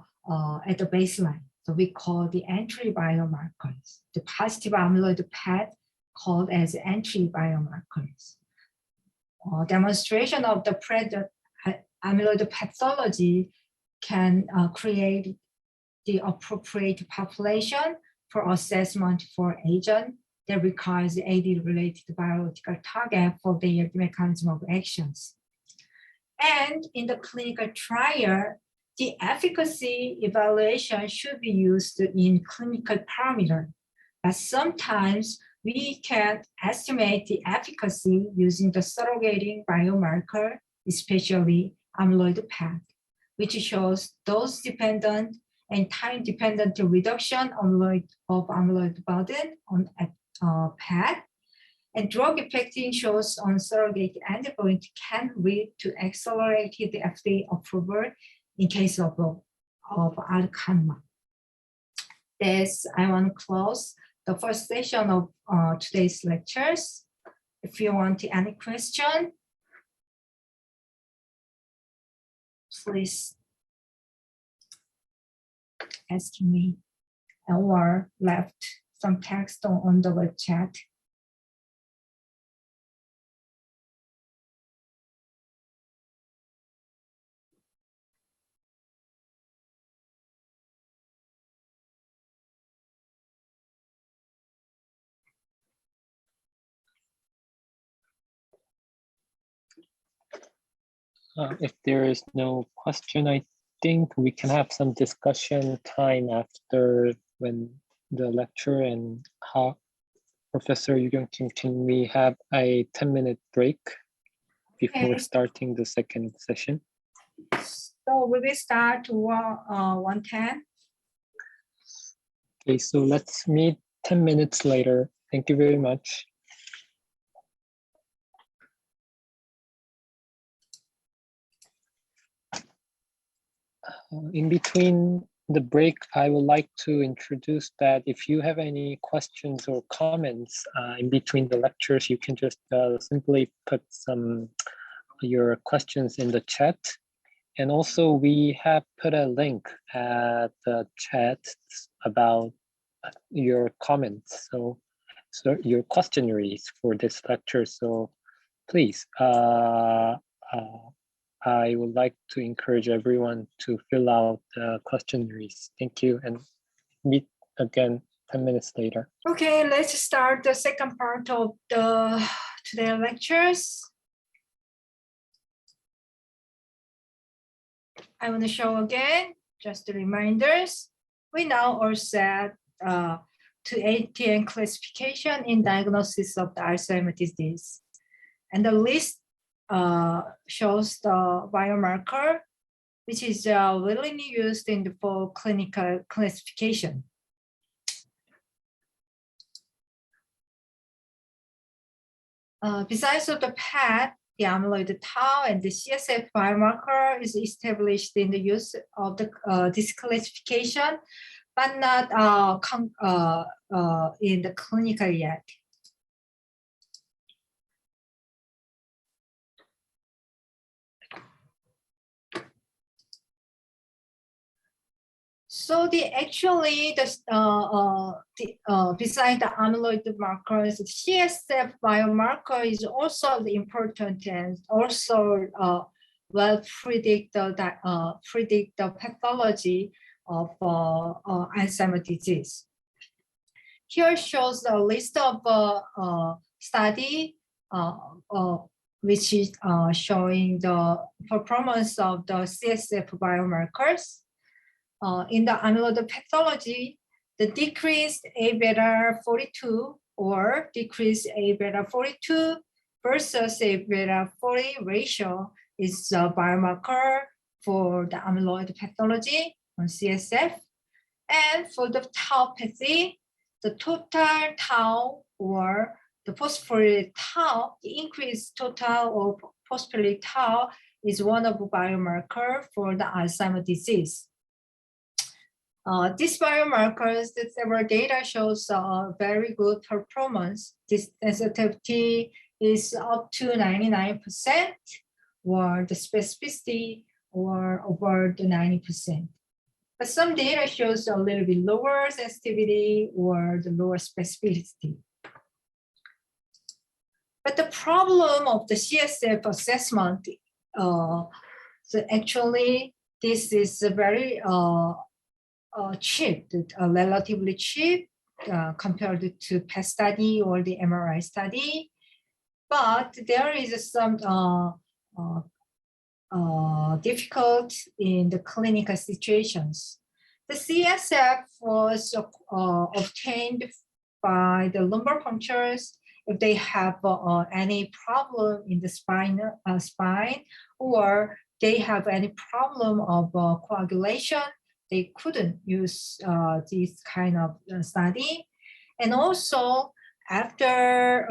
at the baseline. So we call the entry biomarkers. The positive amyloid PET called as entry biomarkers. Demonstration of the present amyloid pathology can create the appropriate population for assessment for agent that requires AD-related biological target for their mechanism of actions. And in the clinical trial, the efficacy evaluation should be used in clinical parameter, but sometimes we can estimate the efficacy using the surrogating biomarker, especially amyloid PET, which shows dose-dependent and time-dependent reduction of amyloid burden on PET. And drug effecting shows on surrogate endpoint can lead to accelerated FDA approval in case of Alzheimer. This, I want to close the first session of today's lectures. If you want any question, please ask me, or left some text on the web chat. If there is no question, I think we can have some discussion time after when the lecture and how Professor Yu-Kyung, can we have a 10-minute break before starting the second session? So we will start 1:10. Okay, so let's meet 10 minutes later. Thank you very much. In between the break, I would like to introduce that if you have any questions or comments in between the lectures, you can just simply put your questions in the chat. And also we have put a link at the chat about your comments, so your questionnaires for this lecture. So please, I would like to encourage everyone to fill out the questionnaires. Thank you, and meet again 10 minutes later. Okay, let's start the second part of today's lectures. I want to show again, just the reminders. We now are set to ATN classification in diagnosis of the Alzheimer's disease. And the list shows the biomarker, which is widely used in the for clinical classification. Besides of the PET, the amyloid tau and the CSF biomarker is established in the use of this classification, but not in the clinical yet. So beside the amyloid markers, the CSF biomarker is also important and also well predict the pathology of Alzheimer's disease. Here shows a list of study which is showing the performance of the CSF biomarkers. In the amyloid pathology, the decreased A-beta 42 or decreased A-beta 42 versus A-beta 40 ratio is a biomarker for the amyloid pathology on CSF. And for the tauopathy, the total tau or the phosphorylated tau, the increased total of phosphorylated tau is one of the biomarkers for the Alzheimer's disease. These biomarkers, the several data shows very good performance. This sensitivity is up to 99%, or the specificity or over the 90%. But some data shows a little bit lower sensitivity or the lower specificity. But the problem of the CSF assessment, so actually this is a very cheap, relatively cheap, compared to PET study or the MRI study. But there is some difficult in the clinical situations. The CSF was obtained by the lumbar punctures if they have any problem in the spine, or they have any problem of coagulation. They couldn't use this kind of study. And also after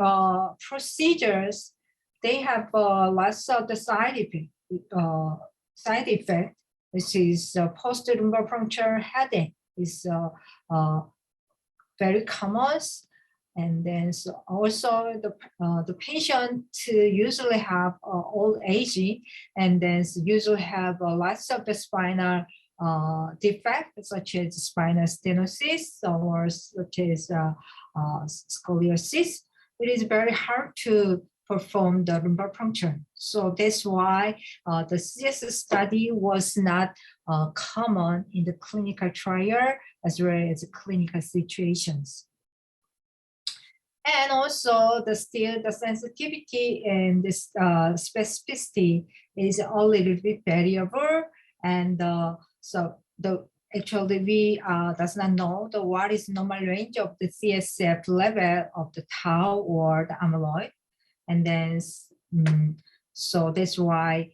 procedures, they have lots of the side effect, which is post-lumbar puncture headache is very common. And then also the patient usually have old age, and then usually have lots of the spinal defects such as spinal stenosis or such as scoliosis. It is very hard to perform the lumbar puncture. So that's why the CS study was not common in the clinical trial as well as clinical situations. And also the sensitivity and the specificity is a little bit variable. And so actually we does not know what is normal range of the CSF level of the tau or the amyloid. And then so that's why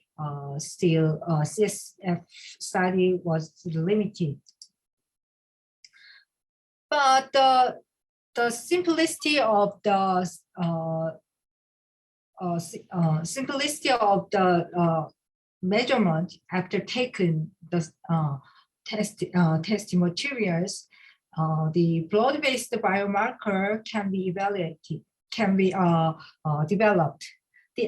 still CSF study was limited. But the simplicity of the measurement after taking the test materials, the blood-based biomarker can be evaluated, can be developed.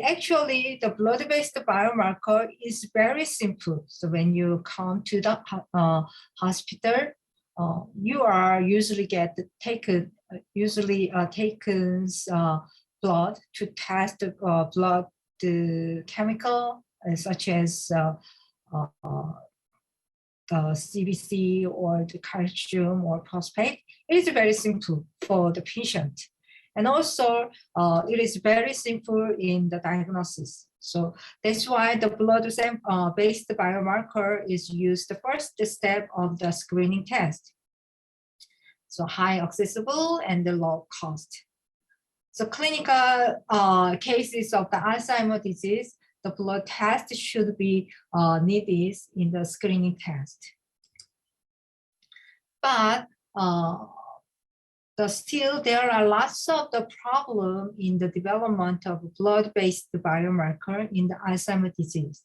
Actually, the blood-based biomarker is very simple. So when you come to the hospital, you are usually taken blood to test blood chemical such as CBC or the calcium or phosphate. It is very simple for the patient. And also, it is very simple in the diagnosis. So that's why the blood-based biomarker is used the first step of the screening test. So high accessible and the low cost. So clinical cases of the Alzheimer's disease, the blood test should be needed in the screening test. But still, there are lots of the problem in the development of blood-based biomarker in the Alzheimer's disease.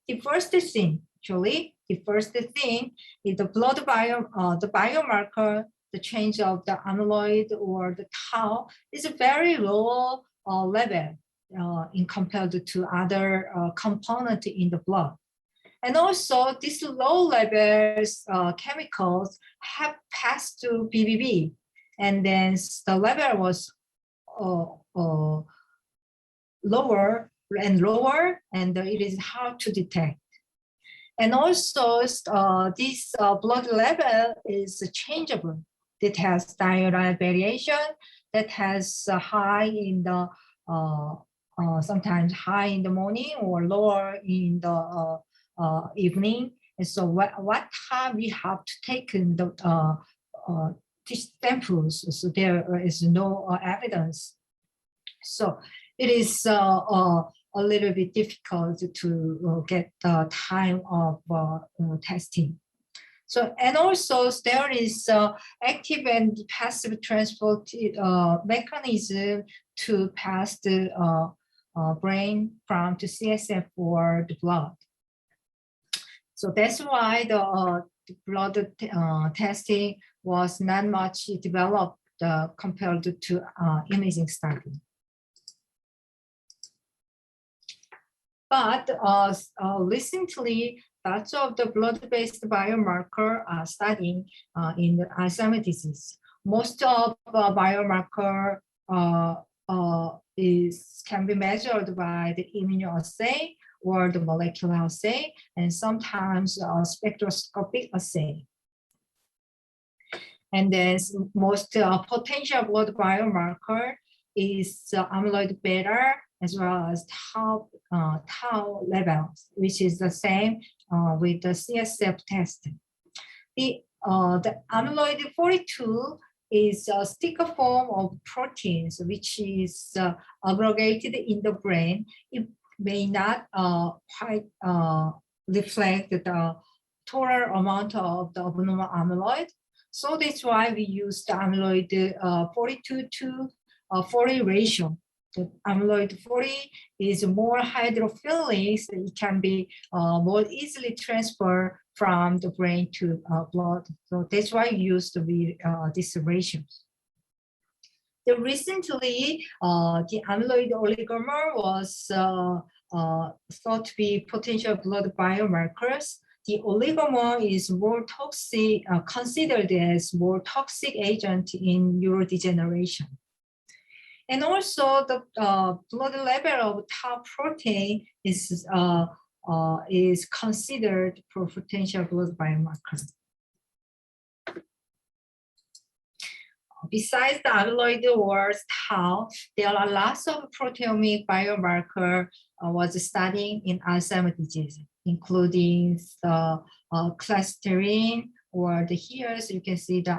The first thing is the the biomarker, the change of the amyloid or the tau is a very low level in compared to other components in the blood. And also these low levels chemicals have passed to BBB. And then the level was lower and lower, and it is hard to detect. And also this blood level is changeable. It has diurnal variation that has high in the, sometimes high in the morning or lower in the evening. And so what time we have to take in the samples, so there is no evidence. So it is a little bit difficult to get the time of testing. So, and also there is active and passive transport mechanism to pass the brain from the CSF or the blood. So that's why the blood testing was not much developed compared to imaging study. But recently, lots of the blood-based biomarker are studying in the Alzheimer's disease. Most of biomarker can be measured by the immunoassay or the molecular assay, and sometimes spectroscopic assay. And then most potential blood biomarker is amyloid beta as well as tau levels, which is the same with the CSF test. The amyloid 42 is a sticker form of proteins, which is aggregated in the brain. It may not quite reflect the total amount of the abnormal amyloid. So that's why we use the amyloid 42 to 40 ratio. The amyloid 40 is more hydrophilic, so it can be more easily transferred from the brain to blood. So that's why we use this ratio. Recently, the amyloid oligomer was thought to be potential blood biomarkers. The oligomer is more toxic, considered as more toxic agent in neurodegeneration. And also the blood level of tau protein is considered for potential blood biomarker. Besides the amyloid or tau, there are lots of proteomic biomarker was studying in Alzheimer's disease, including the clustering, or here you can see the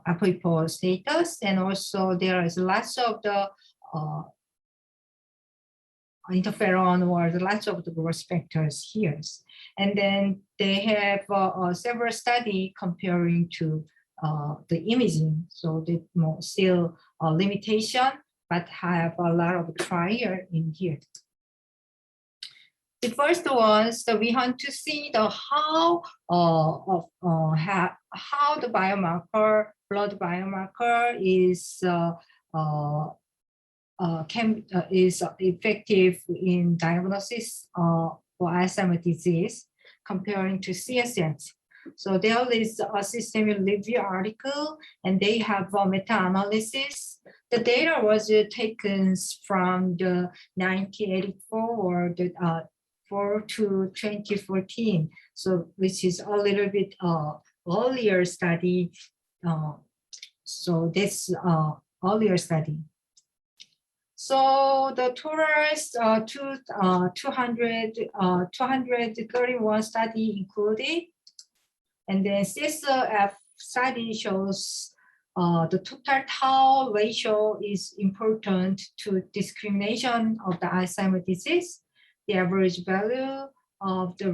apoipo status, and also there is lots of the interferon or lots of the growth factors here. And then they have several studies comparing to the imaging. So they still limitation, but have a lot of trial in here. The first one, so we want to see the how the biomarker, blood biomarker is effective in diagnosis for Alzheimer's disease comparing to CSF. So there is a systemic review article, and they have a meta-analysis. The data was taken from the 1984 or the 4 to 2014, so which is a little bit earlier study. So this earlier study. So the total 231 study included, and then CSF study shows the total tau ratio is important to discrimination of the Alzheimer's disease. The average value of the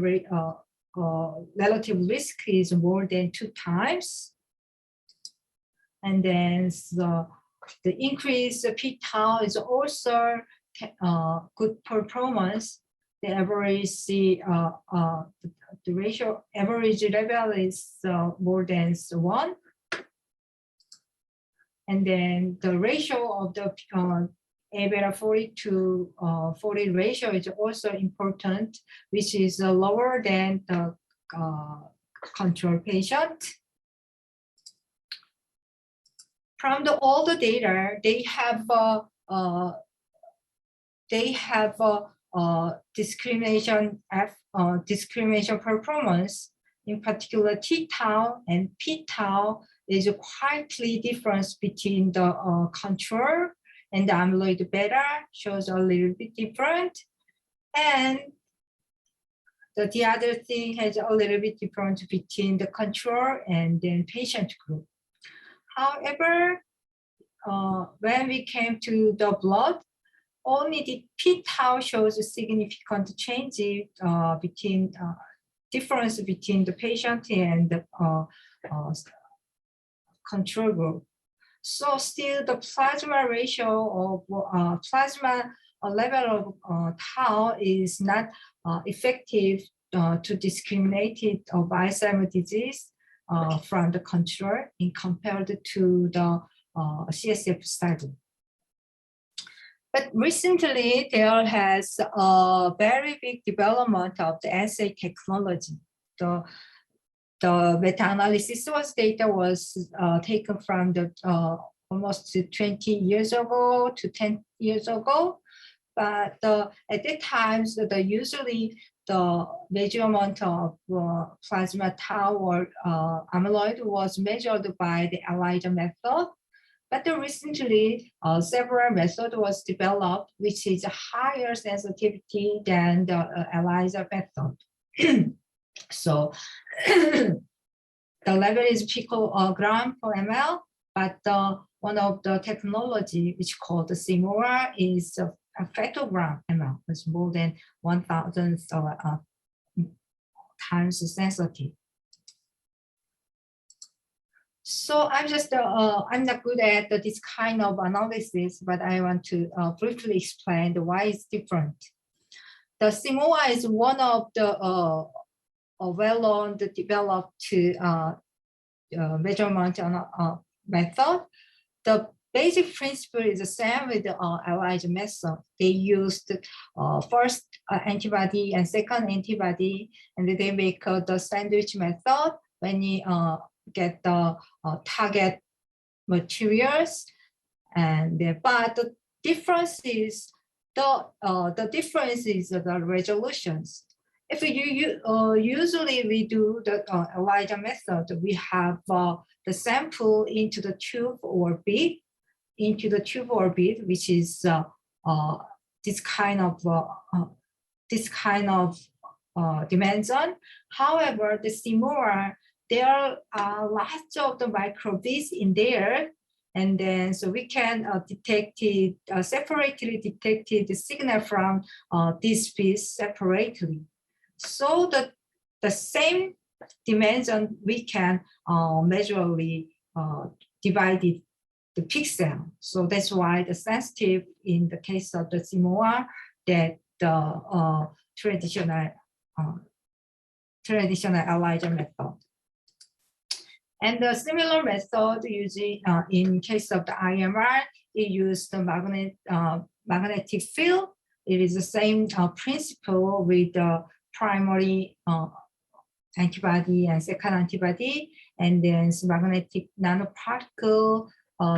relative risk is more than 2 times. And then the increase p-tau is also good performance. The average the ratio average level is more than 1. And then the ratio of the A-beta 40 to 40 ratio is also important, which is lower than the control patient. From all the data, they have discrimination performance. In particular, t-tau and p-tau is quietly difference between the control, and the amyloid beta shows a little bit different. And the other thing has a little bit different between the control and then patient group. However, when we came to the blood, only the p-tau shows a significant change between difference between the patient and the control group. So still the plasma ratio of plasma level of tau is not effective to discriminate it of Alzheimer's disease from the control in compared to the CSF study. But recently, there has a very big development of the assay technology. The meta-analysis data was taken from the almost 20 years ago to 10 years ago. But at that time, usually the measurement of plasma tau or amyloid was measured by the ELISA method. But recently, several methods was developed, which is higher sensitivity than the ELISA method. So the level is picogram per ml, but one of the technology which called the CMOR is a femtogram ml. It's more than 1,000 times sensitive. So I'm not good at this kind of analysis, but I want to briefly explain why it's different. The CMOR is one of the well-known developed measurement method. The basic principle is the same with the ELISA method. They used first antibody and second antibody, and they make the sandwich method when you get the target materials. And but the difference is the resolutions. If you usually we do the ELISA method, we have the sample into the tube or bead, which is this kind of dimension. However, the CMOR, there are lots of the microbeads in there, and then so we can detect it separately, detect the signal from these beads separately. So the same dimension we can measurably divide the pixel. So that's why the sensitive in the case of the CMOR that the traditional ELISA method. And the similar method using in case of the IMR, it used the magnetic field. It is the same principle with the primary antibody and second antibody, and then magnetic nanoparticle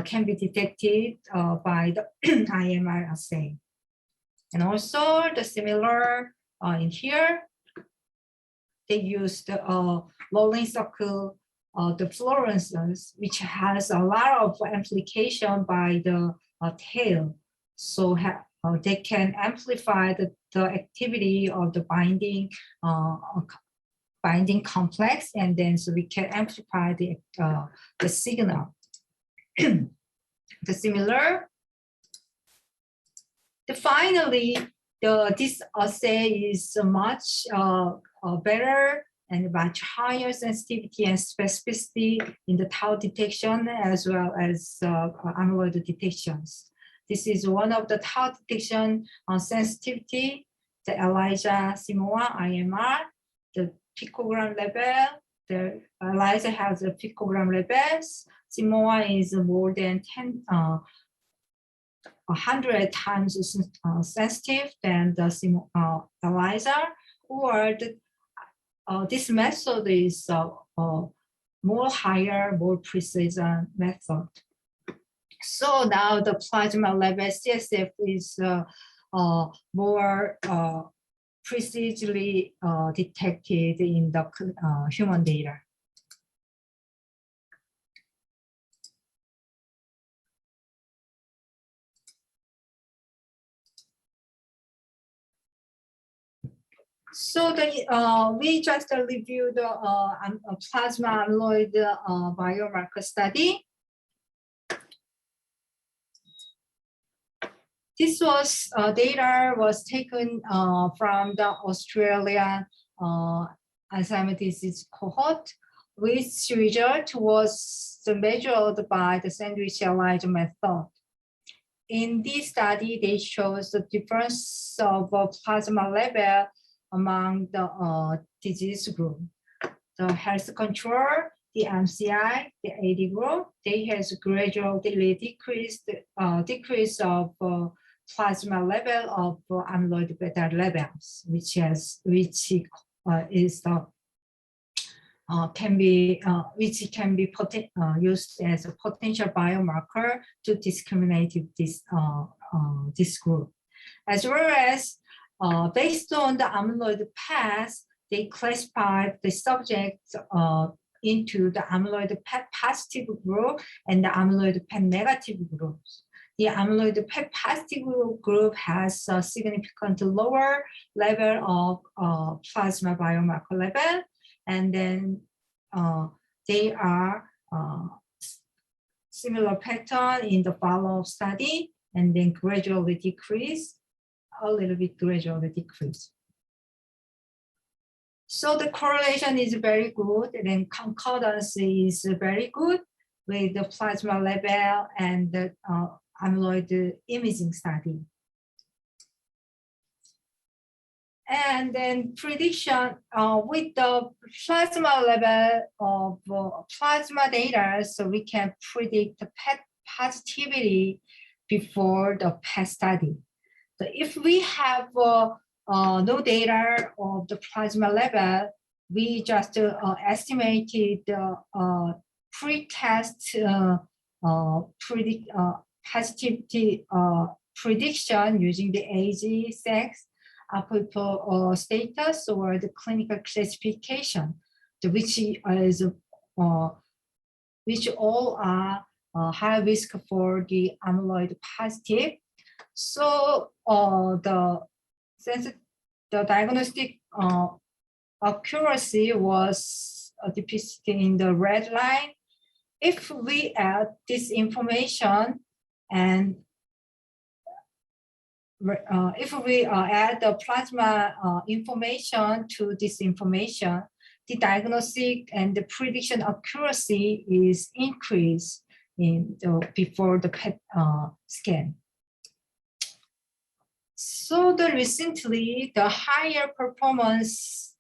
can be detected by the IMR assay. And also the similar in here, they used rolling circle, the fluorescence, which has a lot of amplification by the tail. So they can amplify the activity of the binding complex, and then so we can amplify the signal. The similar. Finally, this assay is much better and much higher sensitivity and specificity in the tau detection as well as amyloid detections. This is one of the tau detection sensitivity, the ELISA CMOR IMR, the picogram level. The ELISA has a picogram levels. CMOR is more than 100 times sensitive than the ELISA, or this method is more higher, more precise method. So now the plasma level CSF is more precisely detected in the human data. So we just reviewed the plasma amyloid biomarker study. This was data was taken from the Australian Alzheimer's disease cohort, which result was measured by the sandwich ELISA method. In this study, they shows the difference of plasma level among the disease group. The health control, the MCI, the AD group, they has gradually decrease of plasma level of amyloid beta levels, which is the which can be used as a potential biomarker to discriminate this group, as well as based on the amyloid path, they classified the subjects into the amyloid PET positive group and the amyloid PET negative groups. The amyloid PET positive group has a significantly lower level of plasma biomarker level, and then they are similar pattern in the follow-up study, and then gradually decrease, a little bit gradually decrease. So the correlation is very good, and then concordance is very good with the plasma level and the amyloid imaging study. And then prediction with the plasma level of plasma data, so we can predict the PET positivity before the PET study. So if we have no data of the plasma level, we just estimated the pre-test positivity prediction using the age, sex, apoptosis status, or the clinical classification, which all are high risk for the amyloid positive. So since the diagnostic accuracy was depicted in the red line, if we add this information and if we add the plasma information to this information, the diagnostic and the prediction accuracy is increased before the PET scan. So recently, the higher performance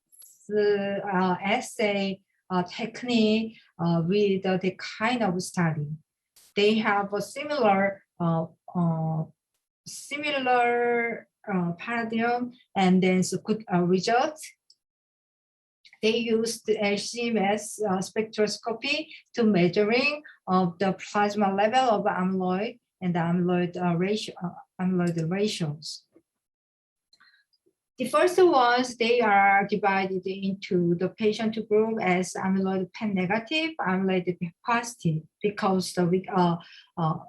assay technique with the kind of study, they have a similar paradigm, and then so good results. They used the LC-MS spectroscopy to measuring of the plasma level of amyloid and the amyloid ratios. The first ones, they are divided into the patient group as amyloid PET negative, amyloid PET positive, because we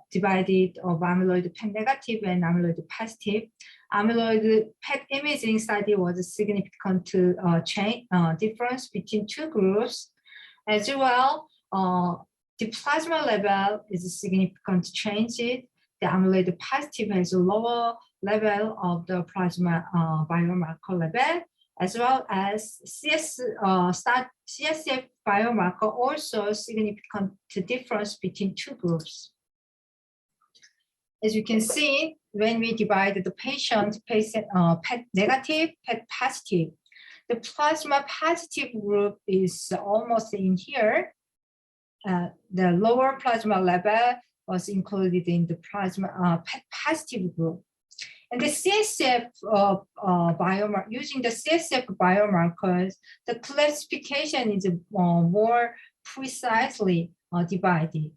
divided of amyloid PET negative and amyloid positive. Amyloid PET imaging study was a significant difference between two groups. As well, the plasma level is a significant change. The amyloid positive has a lower level of the plasma biomarker level, as well as CSF biomarker, also significant difference between two groups. As you can see, when we divide the patient PET negative, PET positive, the plasma positive group is almost in here. The lower plasma level was included in the plasma PET positive group. And the CSF biomarker, using the CSF biomarkers, the classification is more precisely divided.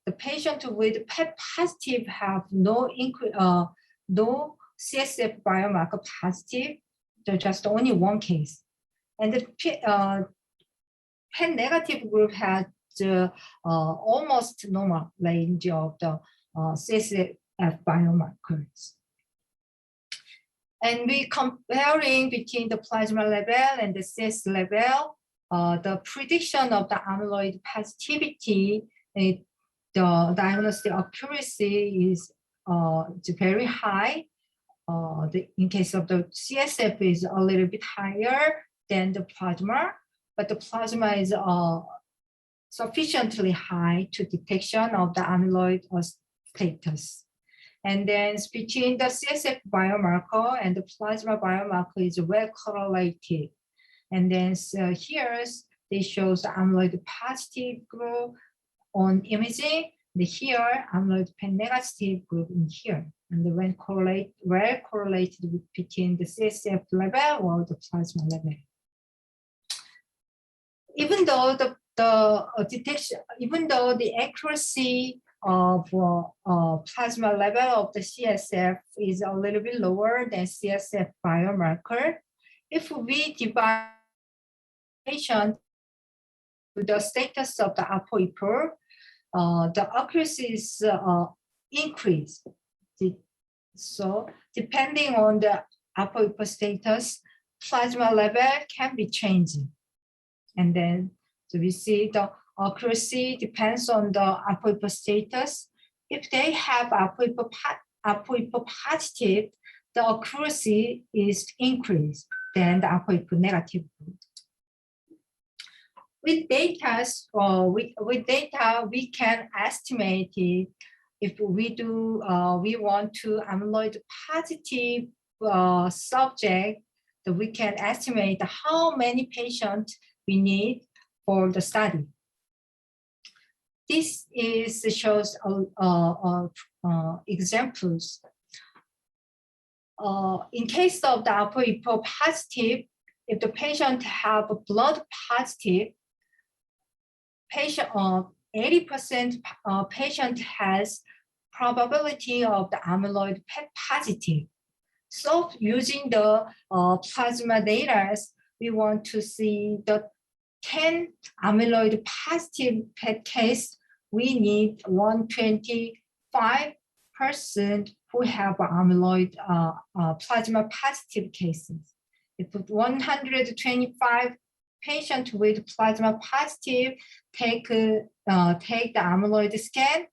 The patient with PET positive have no CSF biomarker positive. There's just only one case. And the PET negative group had almost normal range of the CSF biomarkers. And we comparing between the plasma level and the CS level, the prediction of the amyloid positivity, the diagnostic accuracy is very high. In case of the CSF is a little bit higher than the plasma, but the plasma is sufficiently high to detection of the amyloid status. And then between the CSF biomarker and the plasma biomarker is well correlated. And then here they show the amyloid positive group on imaging, here amyloid PET negative group in here. And when well correlated between the CSF level or the plasma level. Even though the detection, even though the accuracy of plasma level of the CSF is a little bit lower than CSF biomarker. If we divide patient to the status of the ApoE4, the accuracy is increased. So depending on the ApoE4 status, plasma level can be changing. And then, so we see the accuracy depends on the ApoE4 status. If they have ApoE4 positive, the accuracy is increased than the ApoE4 negative group. With data, we can estimate it. If we do, we want to amyloid positive subject, that we can estimate how many patients we need for the study. This shows examples. In case of the ApoE4 positive, if the patient have a blood positive, patient 80% patient has probability of the amyloid PET positive. So using the plasma data, we want to see the 10 amyloid positive PET case. We need 125% who have amyloid plasma positive cases. If 125 patients with plasma positive take the amyloid scan,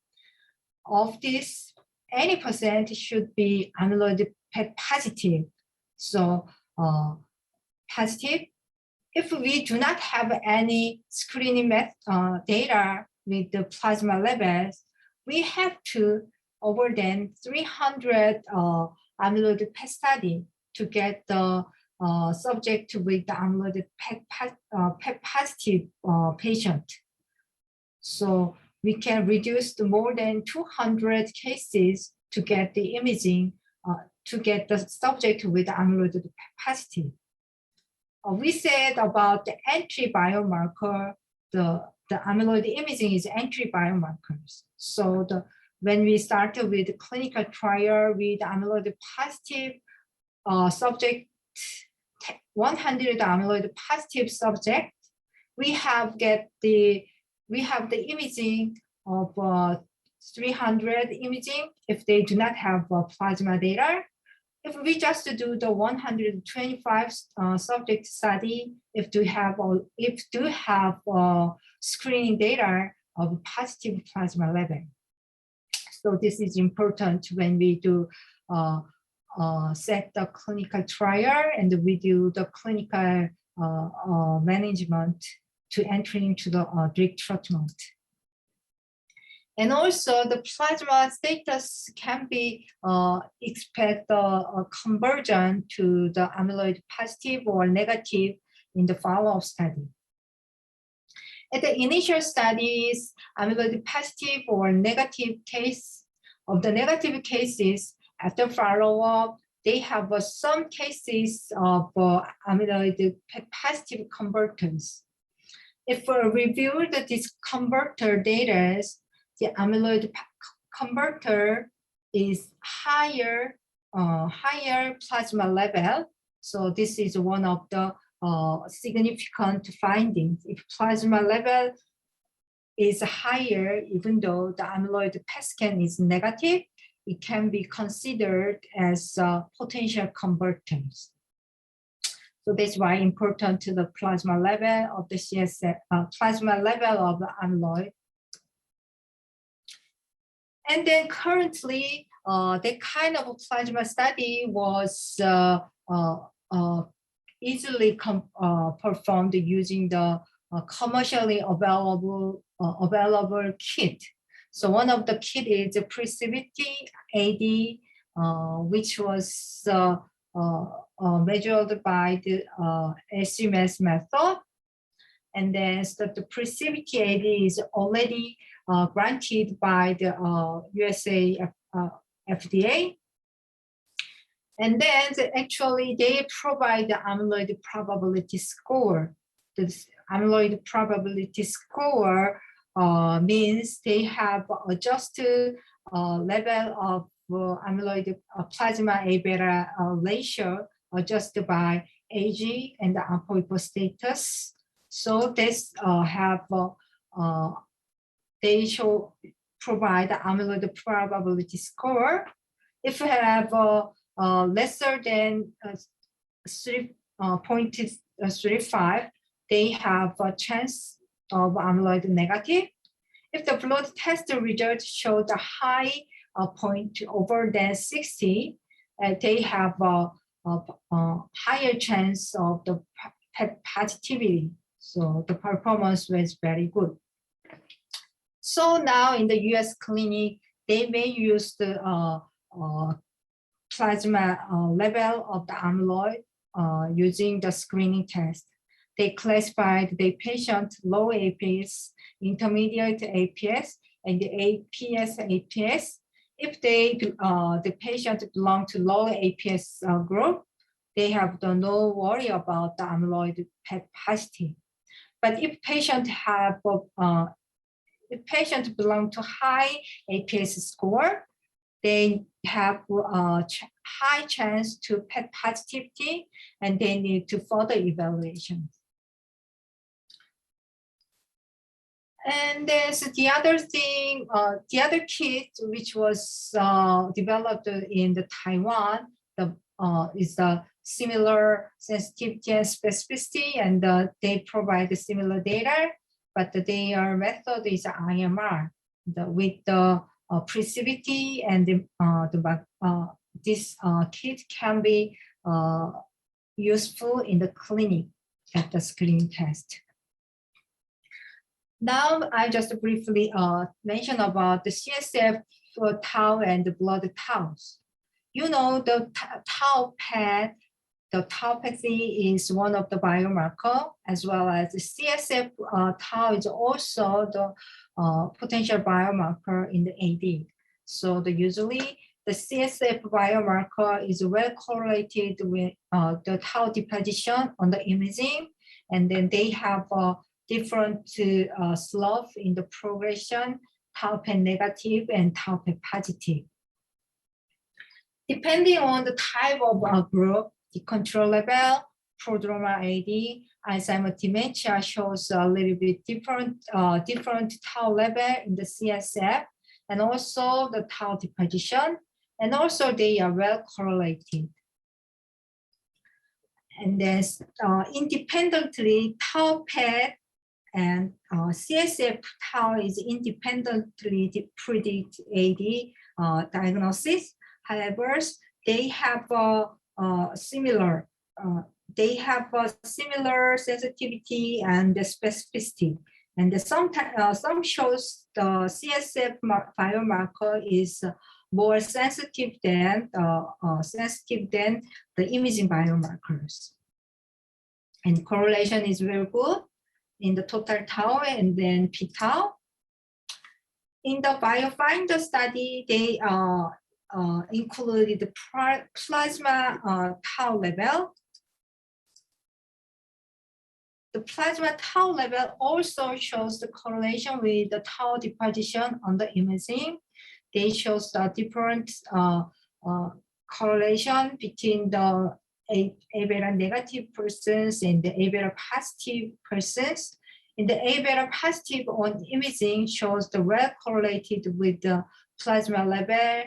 of this 80% should be amyloid PET positive. So positive. If we do not have any screening data with the plasma levels, we have to over than 300 amyloid PET study to get the subject with the amyloid PET positive patient. So we can reduce to more than 200 cases to get the imaging, to get the subject with amyloid PET positive. We said about the entry biomarker, the amyloid imaging is entry biomarkers. So when we started with the clinical trial with amyloid positive subject, 100 amyloid positive subject, we have the imaging of 300 imaging if they do not have plasma data. If we just do the 125 subject study, if do have screening data of positive plasma level. So this is important when we do set the clinical trial and we do the clinical management to enter into the drug treatment. And also the plasma status can be expect a conversion to the amyloid positive or negative in the follow-up study. At the initial studies, amyloid positive or negative case of the negative cases after follow-up, they have some cases of amyloid positive converters. If we review this converter data, the amyloid converter is higher plasma level. So this is one of the significant findings. If plasma level is higher, even though the amyloid PET scan is negative, it can be considered as potential converters. So that's why important to the plasma level of the CSF, plasma level of the amyloid. And then currently, that kind of plasma study was easily performed using the commercially available kit. So one of the kit is a Precivity AD, which was measured by the SMS method. And then so the Precivity AD is already granted by the USA FDA. And then actually they provide the amyloid probability score. The amyloid probability score means they have adjusted level of amyloid plasma A beta ratio adjusted by age and the apocyte status. So this they provide the amyloid probability score. If you have lesser than 3.35, they have a chance of amyloid negative. If the blood test result showed a high point over than 60, they have a higher chance of the PET positivity. So the performance was very good. So now in the US clinic, they may use the plasma level of the amyloid using the screening test. They classified the patient low APS, intermediate APS, and the APS. If the patient belong to low APS group, they have no worry about the amyloid PET positive. But if patient belong to high APS score, they have a high chance to PET positivity, and they need to further evaluation. And there's the other thing, the other kit which was developed in the Taiwan, is the similar sensitivity and specificity, and they provide the similar data, but their method is IMR with the precivity, and this kit can be useful in the clinic at the screening test. Now, I just briefly mention about the CSF tau and the blood taus. You know, the tau PET, the tauopathy is one of the biomarker, as well as the CSF tau is also the potential biomarker in the AD. So usually the CSF biomarker is well correlated with the tau deposition on the imaging, and then they have different slope in the progression, tau PET negative and tau PET positive. Depending on the type of group, the control level, prodromal AD, Alzheimer's dementia shows a little bit different tau level in the CSF, and also the tau deposition, and also they are well correlated. And then independently, tau PET and CSF tau is independently predict AD diagnosis. However, they have similar sensitivity and the specificity. And sometimes some shows the CSF biomarker is more sensitive than the imaging biomarkers. And correlation is very good in the total tau and then p-tau. In the BioFinder study, they included the plasma tau level. The plasma tau level also shows the correlation with the tau deposition on the imaging. They show the different correlation between the A beta negative persons and the A beta positive persons. In the A beta positive on imaging shows the well correlated with the plasma level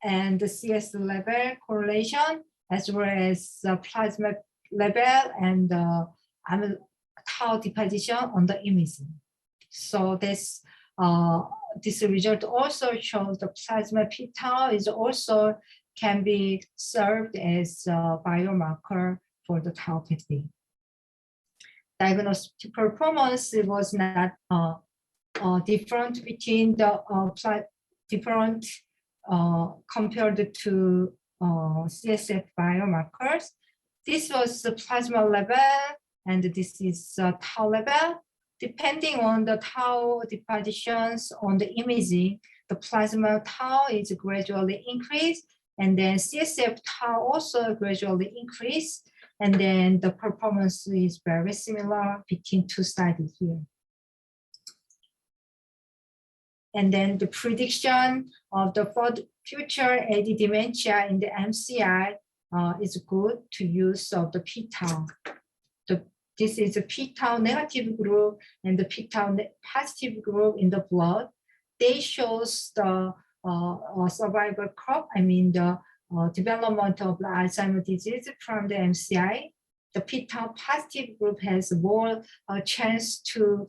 and the CS level correlation, as well as the plasma level and the tau deposition on the imaging. So this result also shows the plasma p-tau is also can be served as a biomarker for the tauopathy. Diagnostic performance was not different between the different compared to CSF biomarkers. This was the plasma level, and this is tau level. Depending on the tau depositions on the imaging, the plasma tau is gradually increased, and then CSF tau also gradually increased, and then the performance is very similar between two studies here. And then the prediction of the future AD dementia in the MCI is good to use of the p-tau. This is a p-tau negative group and the p-tau positive group in the blood. They shows the survival curve, I mean the development of the Alzheimer's disease from the MCI. The p-tau positive group has more chance to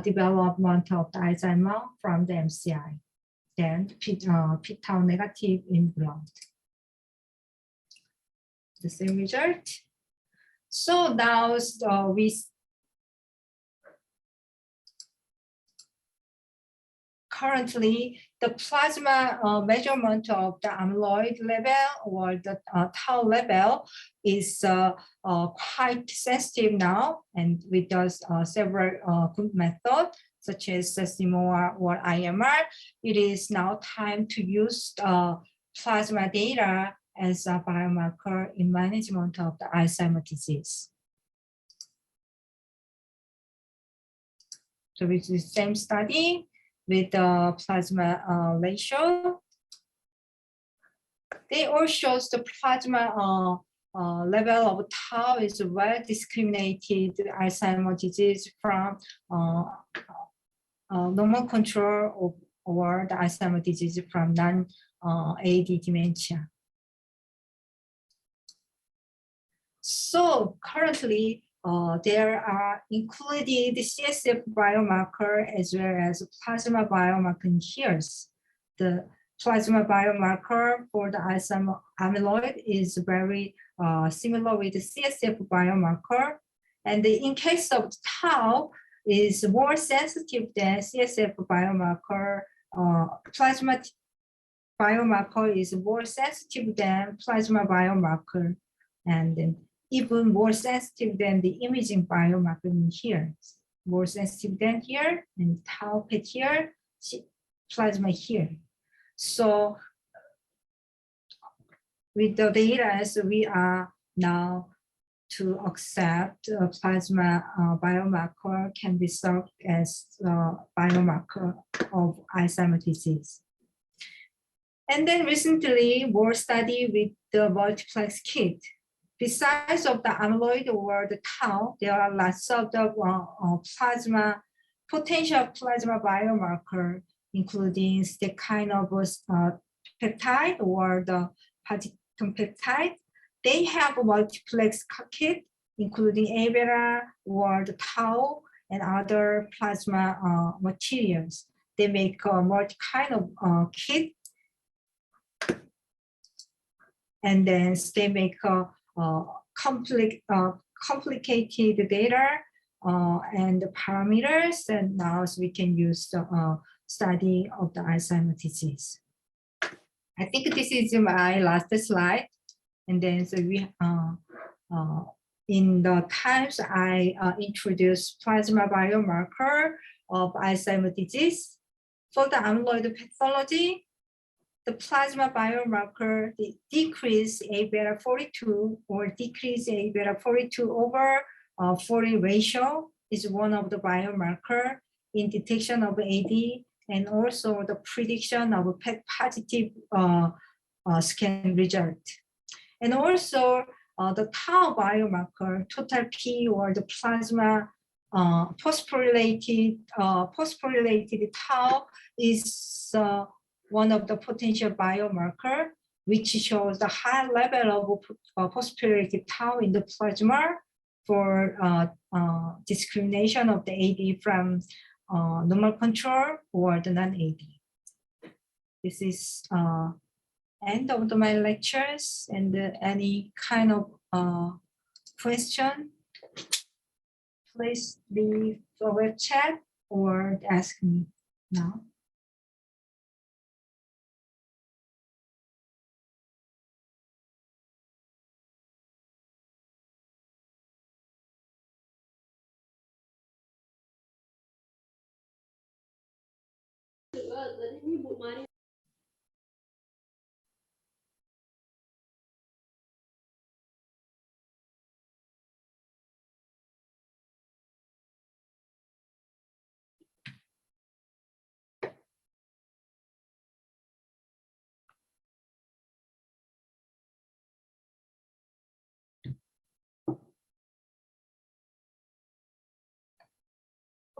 development of the Alzheimer from the MCI than p-tau negative in blood. The same result. So now we currently the plasma measurement of the amyloid level or the tau level is quite sensitive now, and with those several good methods such as SEMOR or IMR, it is now time to use plasma data as a biomarker in management of the Alzheimer's disease. So it's the same study with the plasma ratio. They all shows the plasma level of tau is well discriminated Alzheimer's disease from normal control or the Alzheimer's disease from non-AD dementia. So currently, there are included CSF biomarker as well as plasma biomarker in here. The plasma biomarker for the Alzheimer amyloid is very similar with the CSF biomarker. And in case of tau, is more sensitive than CSF biomarker. Plasma biomarker is more sensitive than plasma biomarker, and then even more sensitive than the imaging biomarker in here. More sensitive than here, and tau PET here, plasma here. So with the data, so we are now to accept plasma biomarker can be served as biomarker of Alzheimer's disease. And then recently, more study with the multiplex kit. Besides of the amyloid or the tau, there are lots of the potential plasma biomarker, including the kind of peptide or the Huntington peptide. They have a multiplex kit, including A-beta or the tau and other plasma materials. They make a multi kind of kit, and then they make a complicated data and the parameters, and now we can use the study of the Alzheimer's disease. I think this is my last slide. And then so we in the times I introduced plasma biomarker of Alzheimer's disease. For the amyloid pathology, the plasma biomarker, the decrease A-beta 42 or decrease A-beta 42 over 40 ratio is one of the biomarker in detection of AD, and also the prediction of a PET positive scan result. And also the tau biomarker, total P or the plasma phosphorylated tau is one of the potential biomarker, which shows the high level of phosphorylated tau in the plasma for discrimination of the AD from normal control or the non-AD. This is end of my lectures, and any kind of question, please leave over chat or ask me now.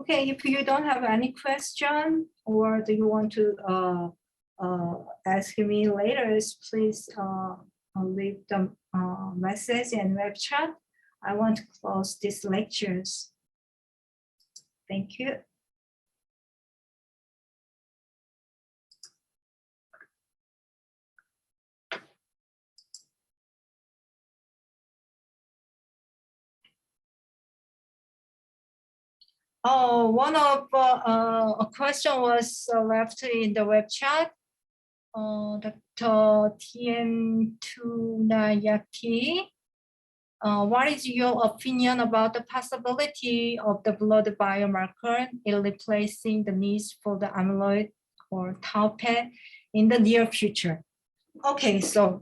Okay, if you don't have any question or do you want to ask me later, please leave the message and web chat. I want to close these lectures. Thank you. Oh, one of a question was left in the web chat. Dr. Tien Tunayaki, what is your opinion about the possibility of the blood biomarker in replacing the needs for the amyloid or tau PET in the near future? Okay, so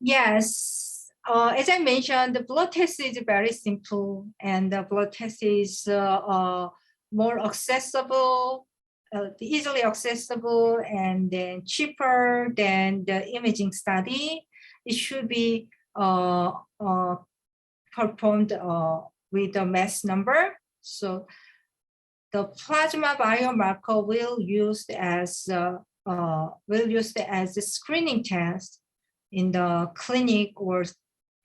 yes, as I mentioned, the blood test is very simple, and the blood test is more accessible, easily accessible, and then cheaper than the imaging study. It should be performed with a mass number. So the plasma biomarker will used as a screening test in the clinic or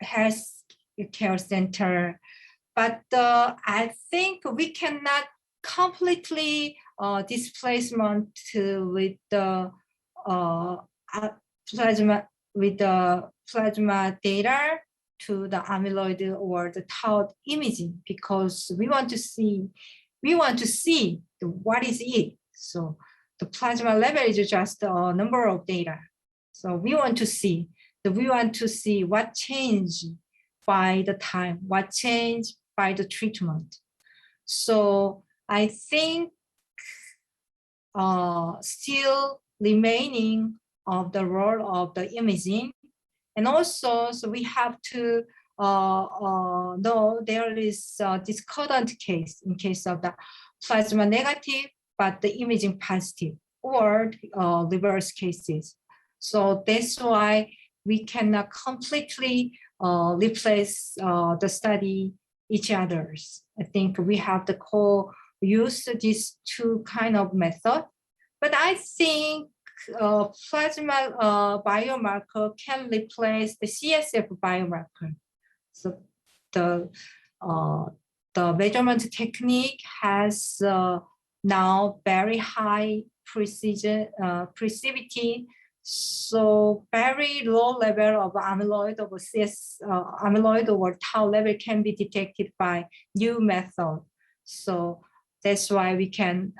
health care center. But I think we cannot completely displacement with the plasma data to the amyloid or the tau imaging, because we want to see what is it. So the plasma level is just a number of data. So we want to see what changed by the time, what changed by the treatment. So I think still remaining of the role of the imaging. And also, so we have to know there is a discordant case in case of the plasma negative, but the imaging positive, or reverse cases. So that's why we cannot completely replace the study each other's. I think we have to use these two kind of method, but I think plasma biomarker can replace the CSF biomarker. So the measurement technique has now very high precision, precision. So very low level of amyloid or amyloid or tau level can be detected by new method. So that's why we can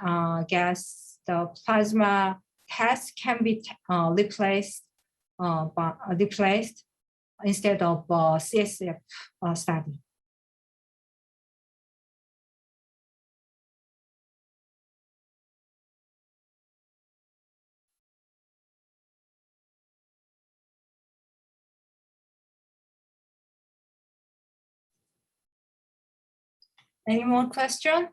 guess the plasma test can be replaced instead of CSF study. Any more questions?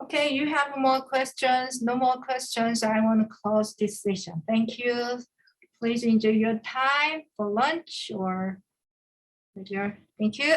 Okay, you have more questions? No more questions. I want to close this session. Thank you. Please enjoy your time for lunch or later. Thank you.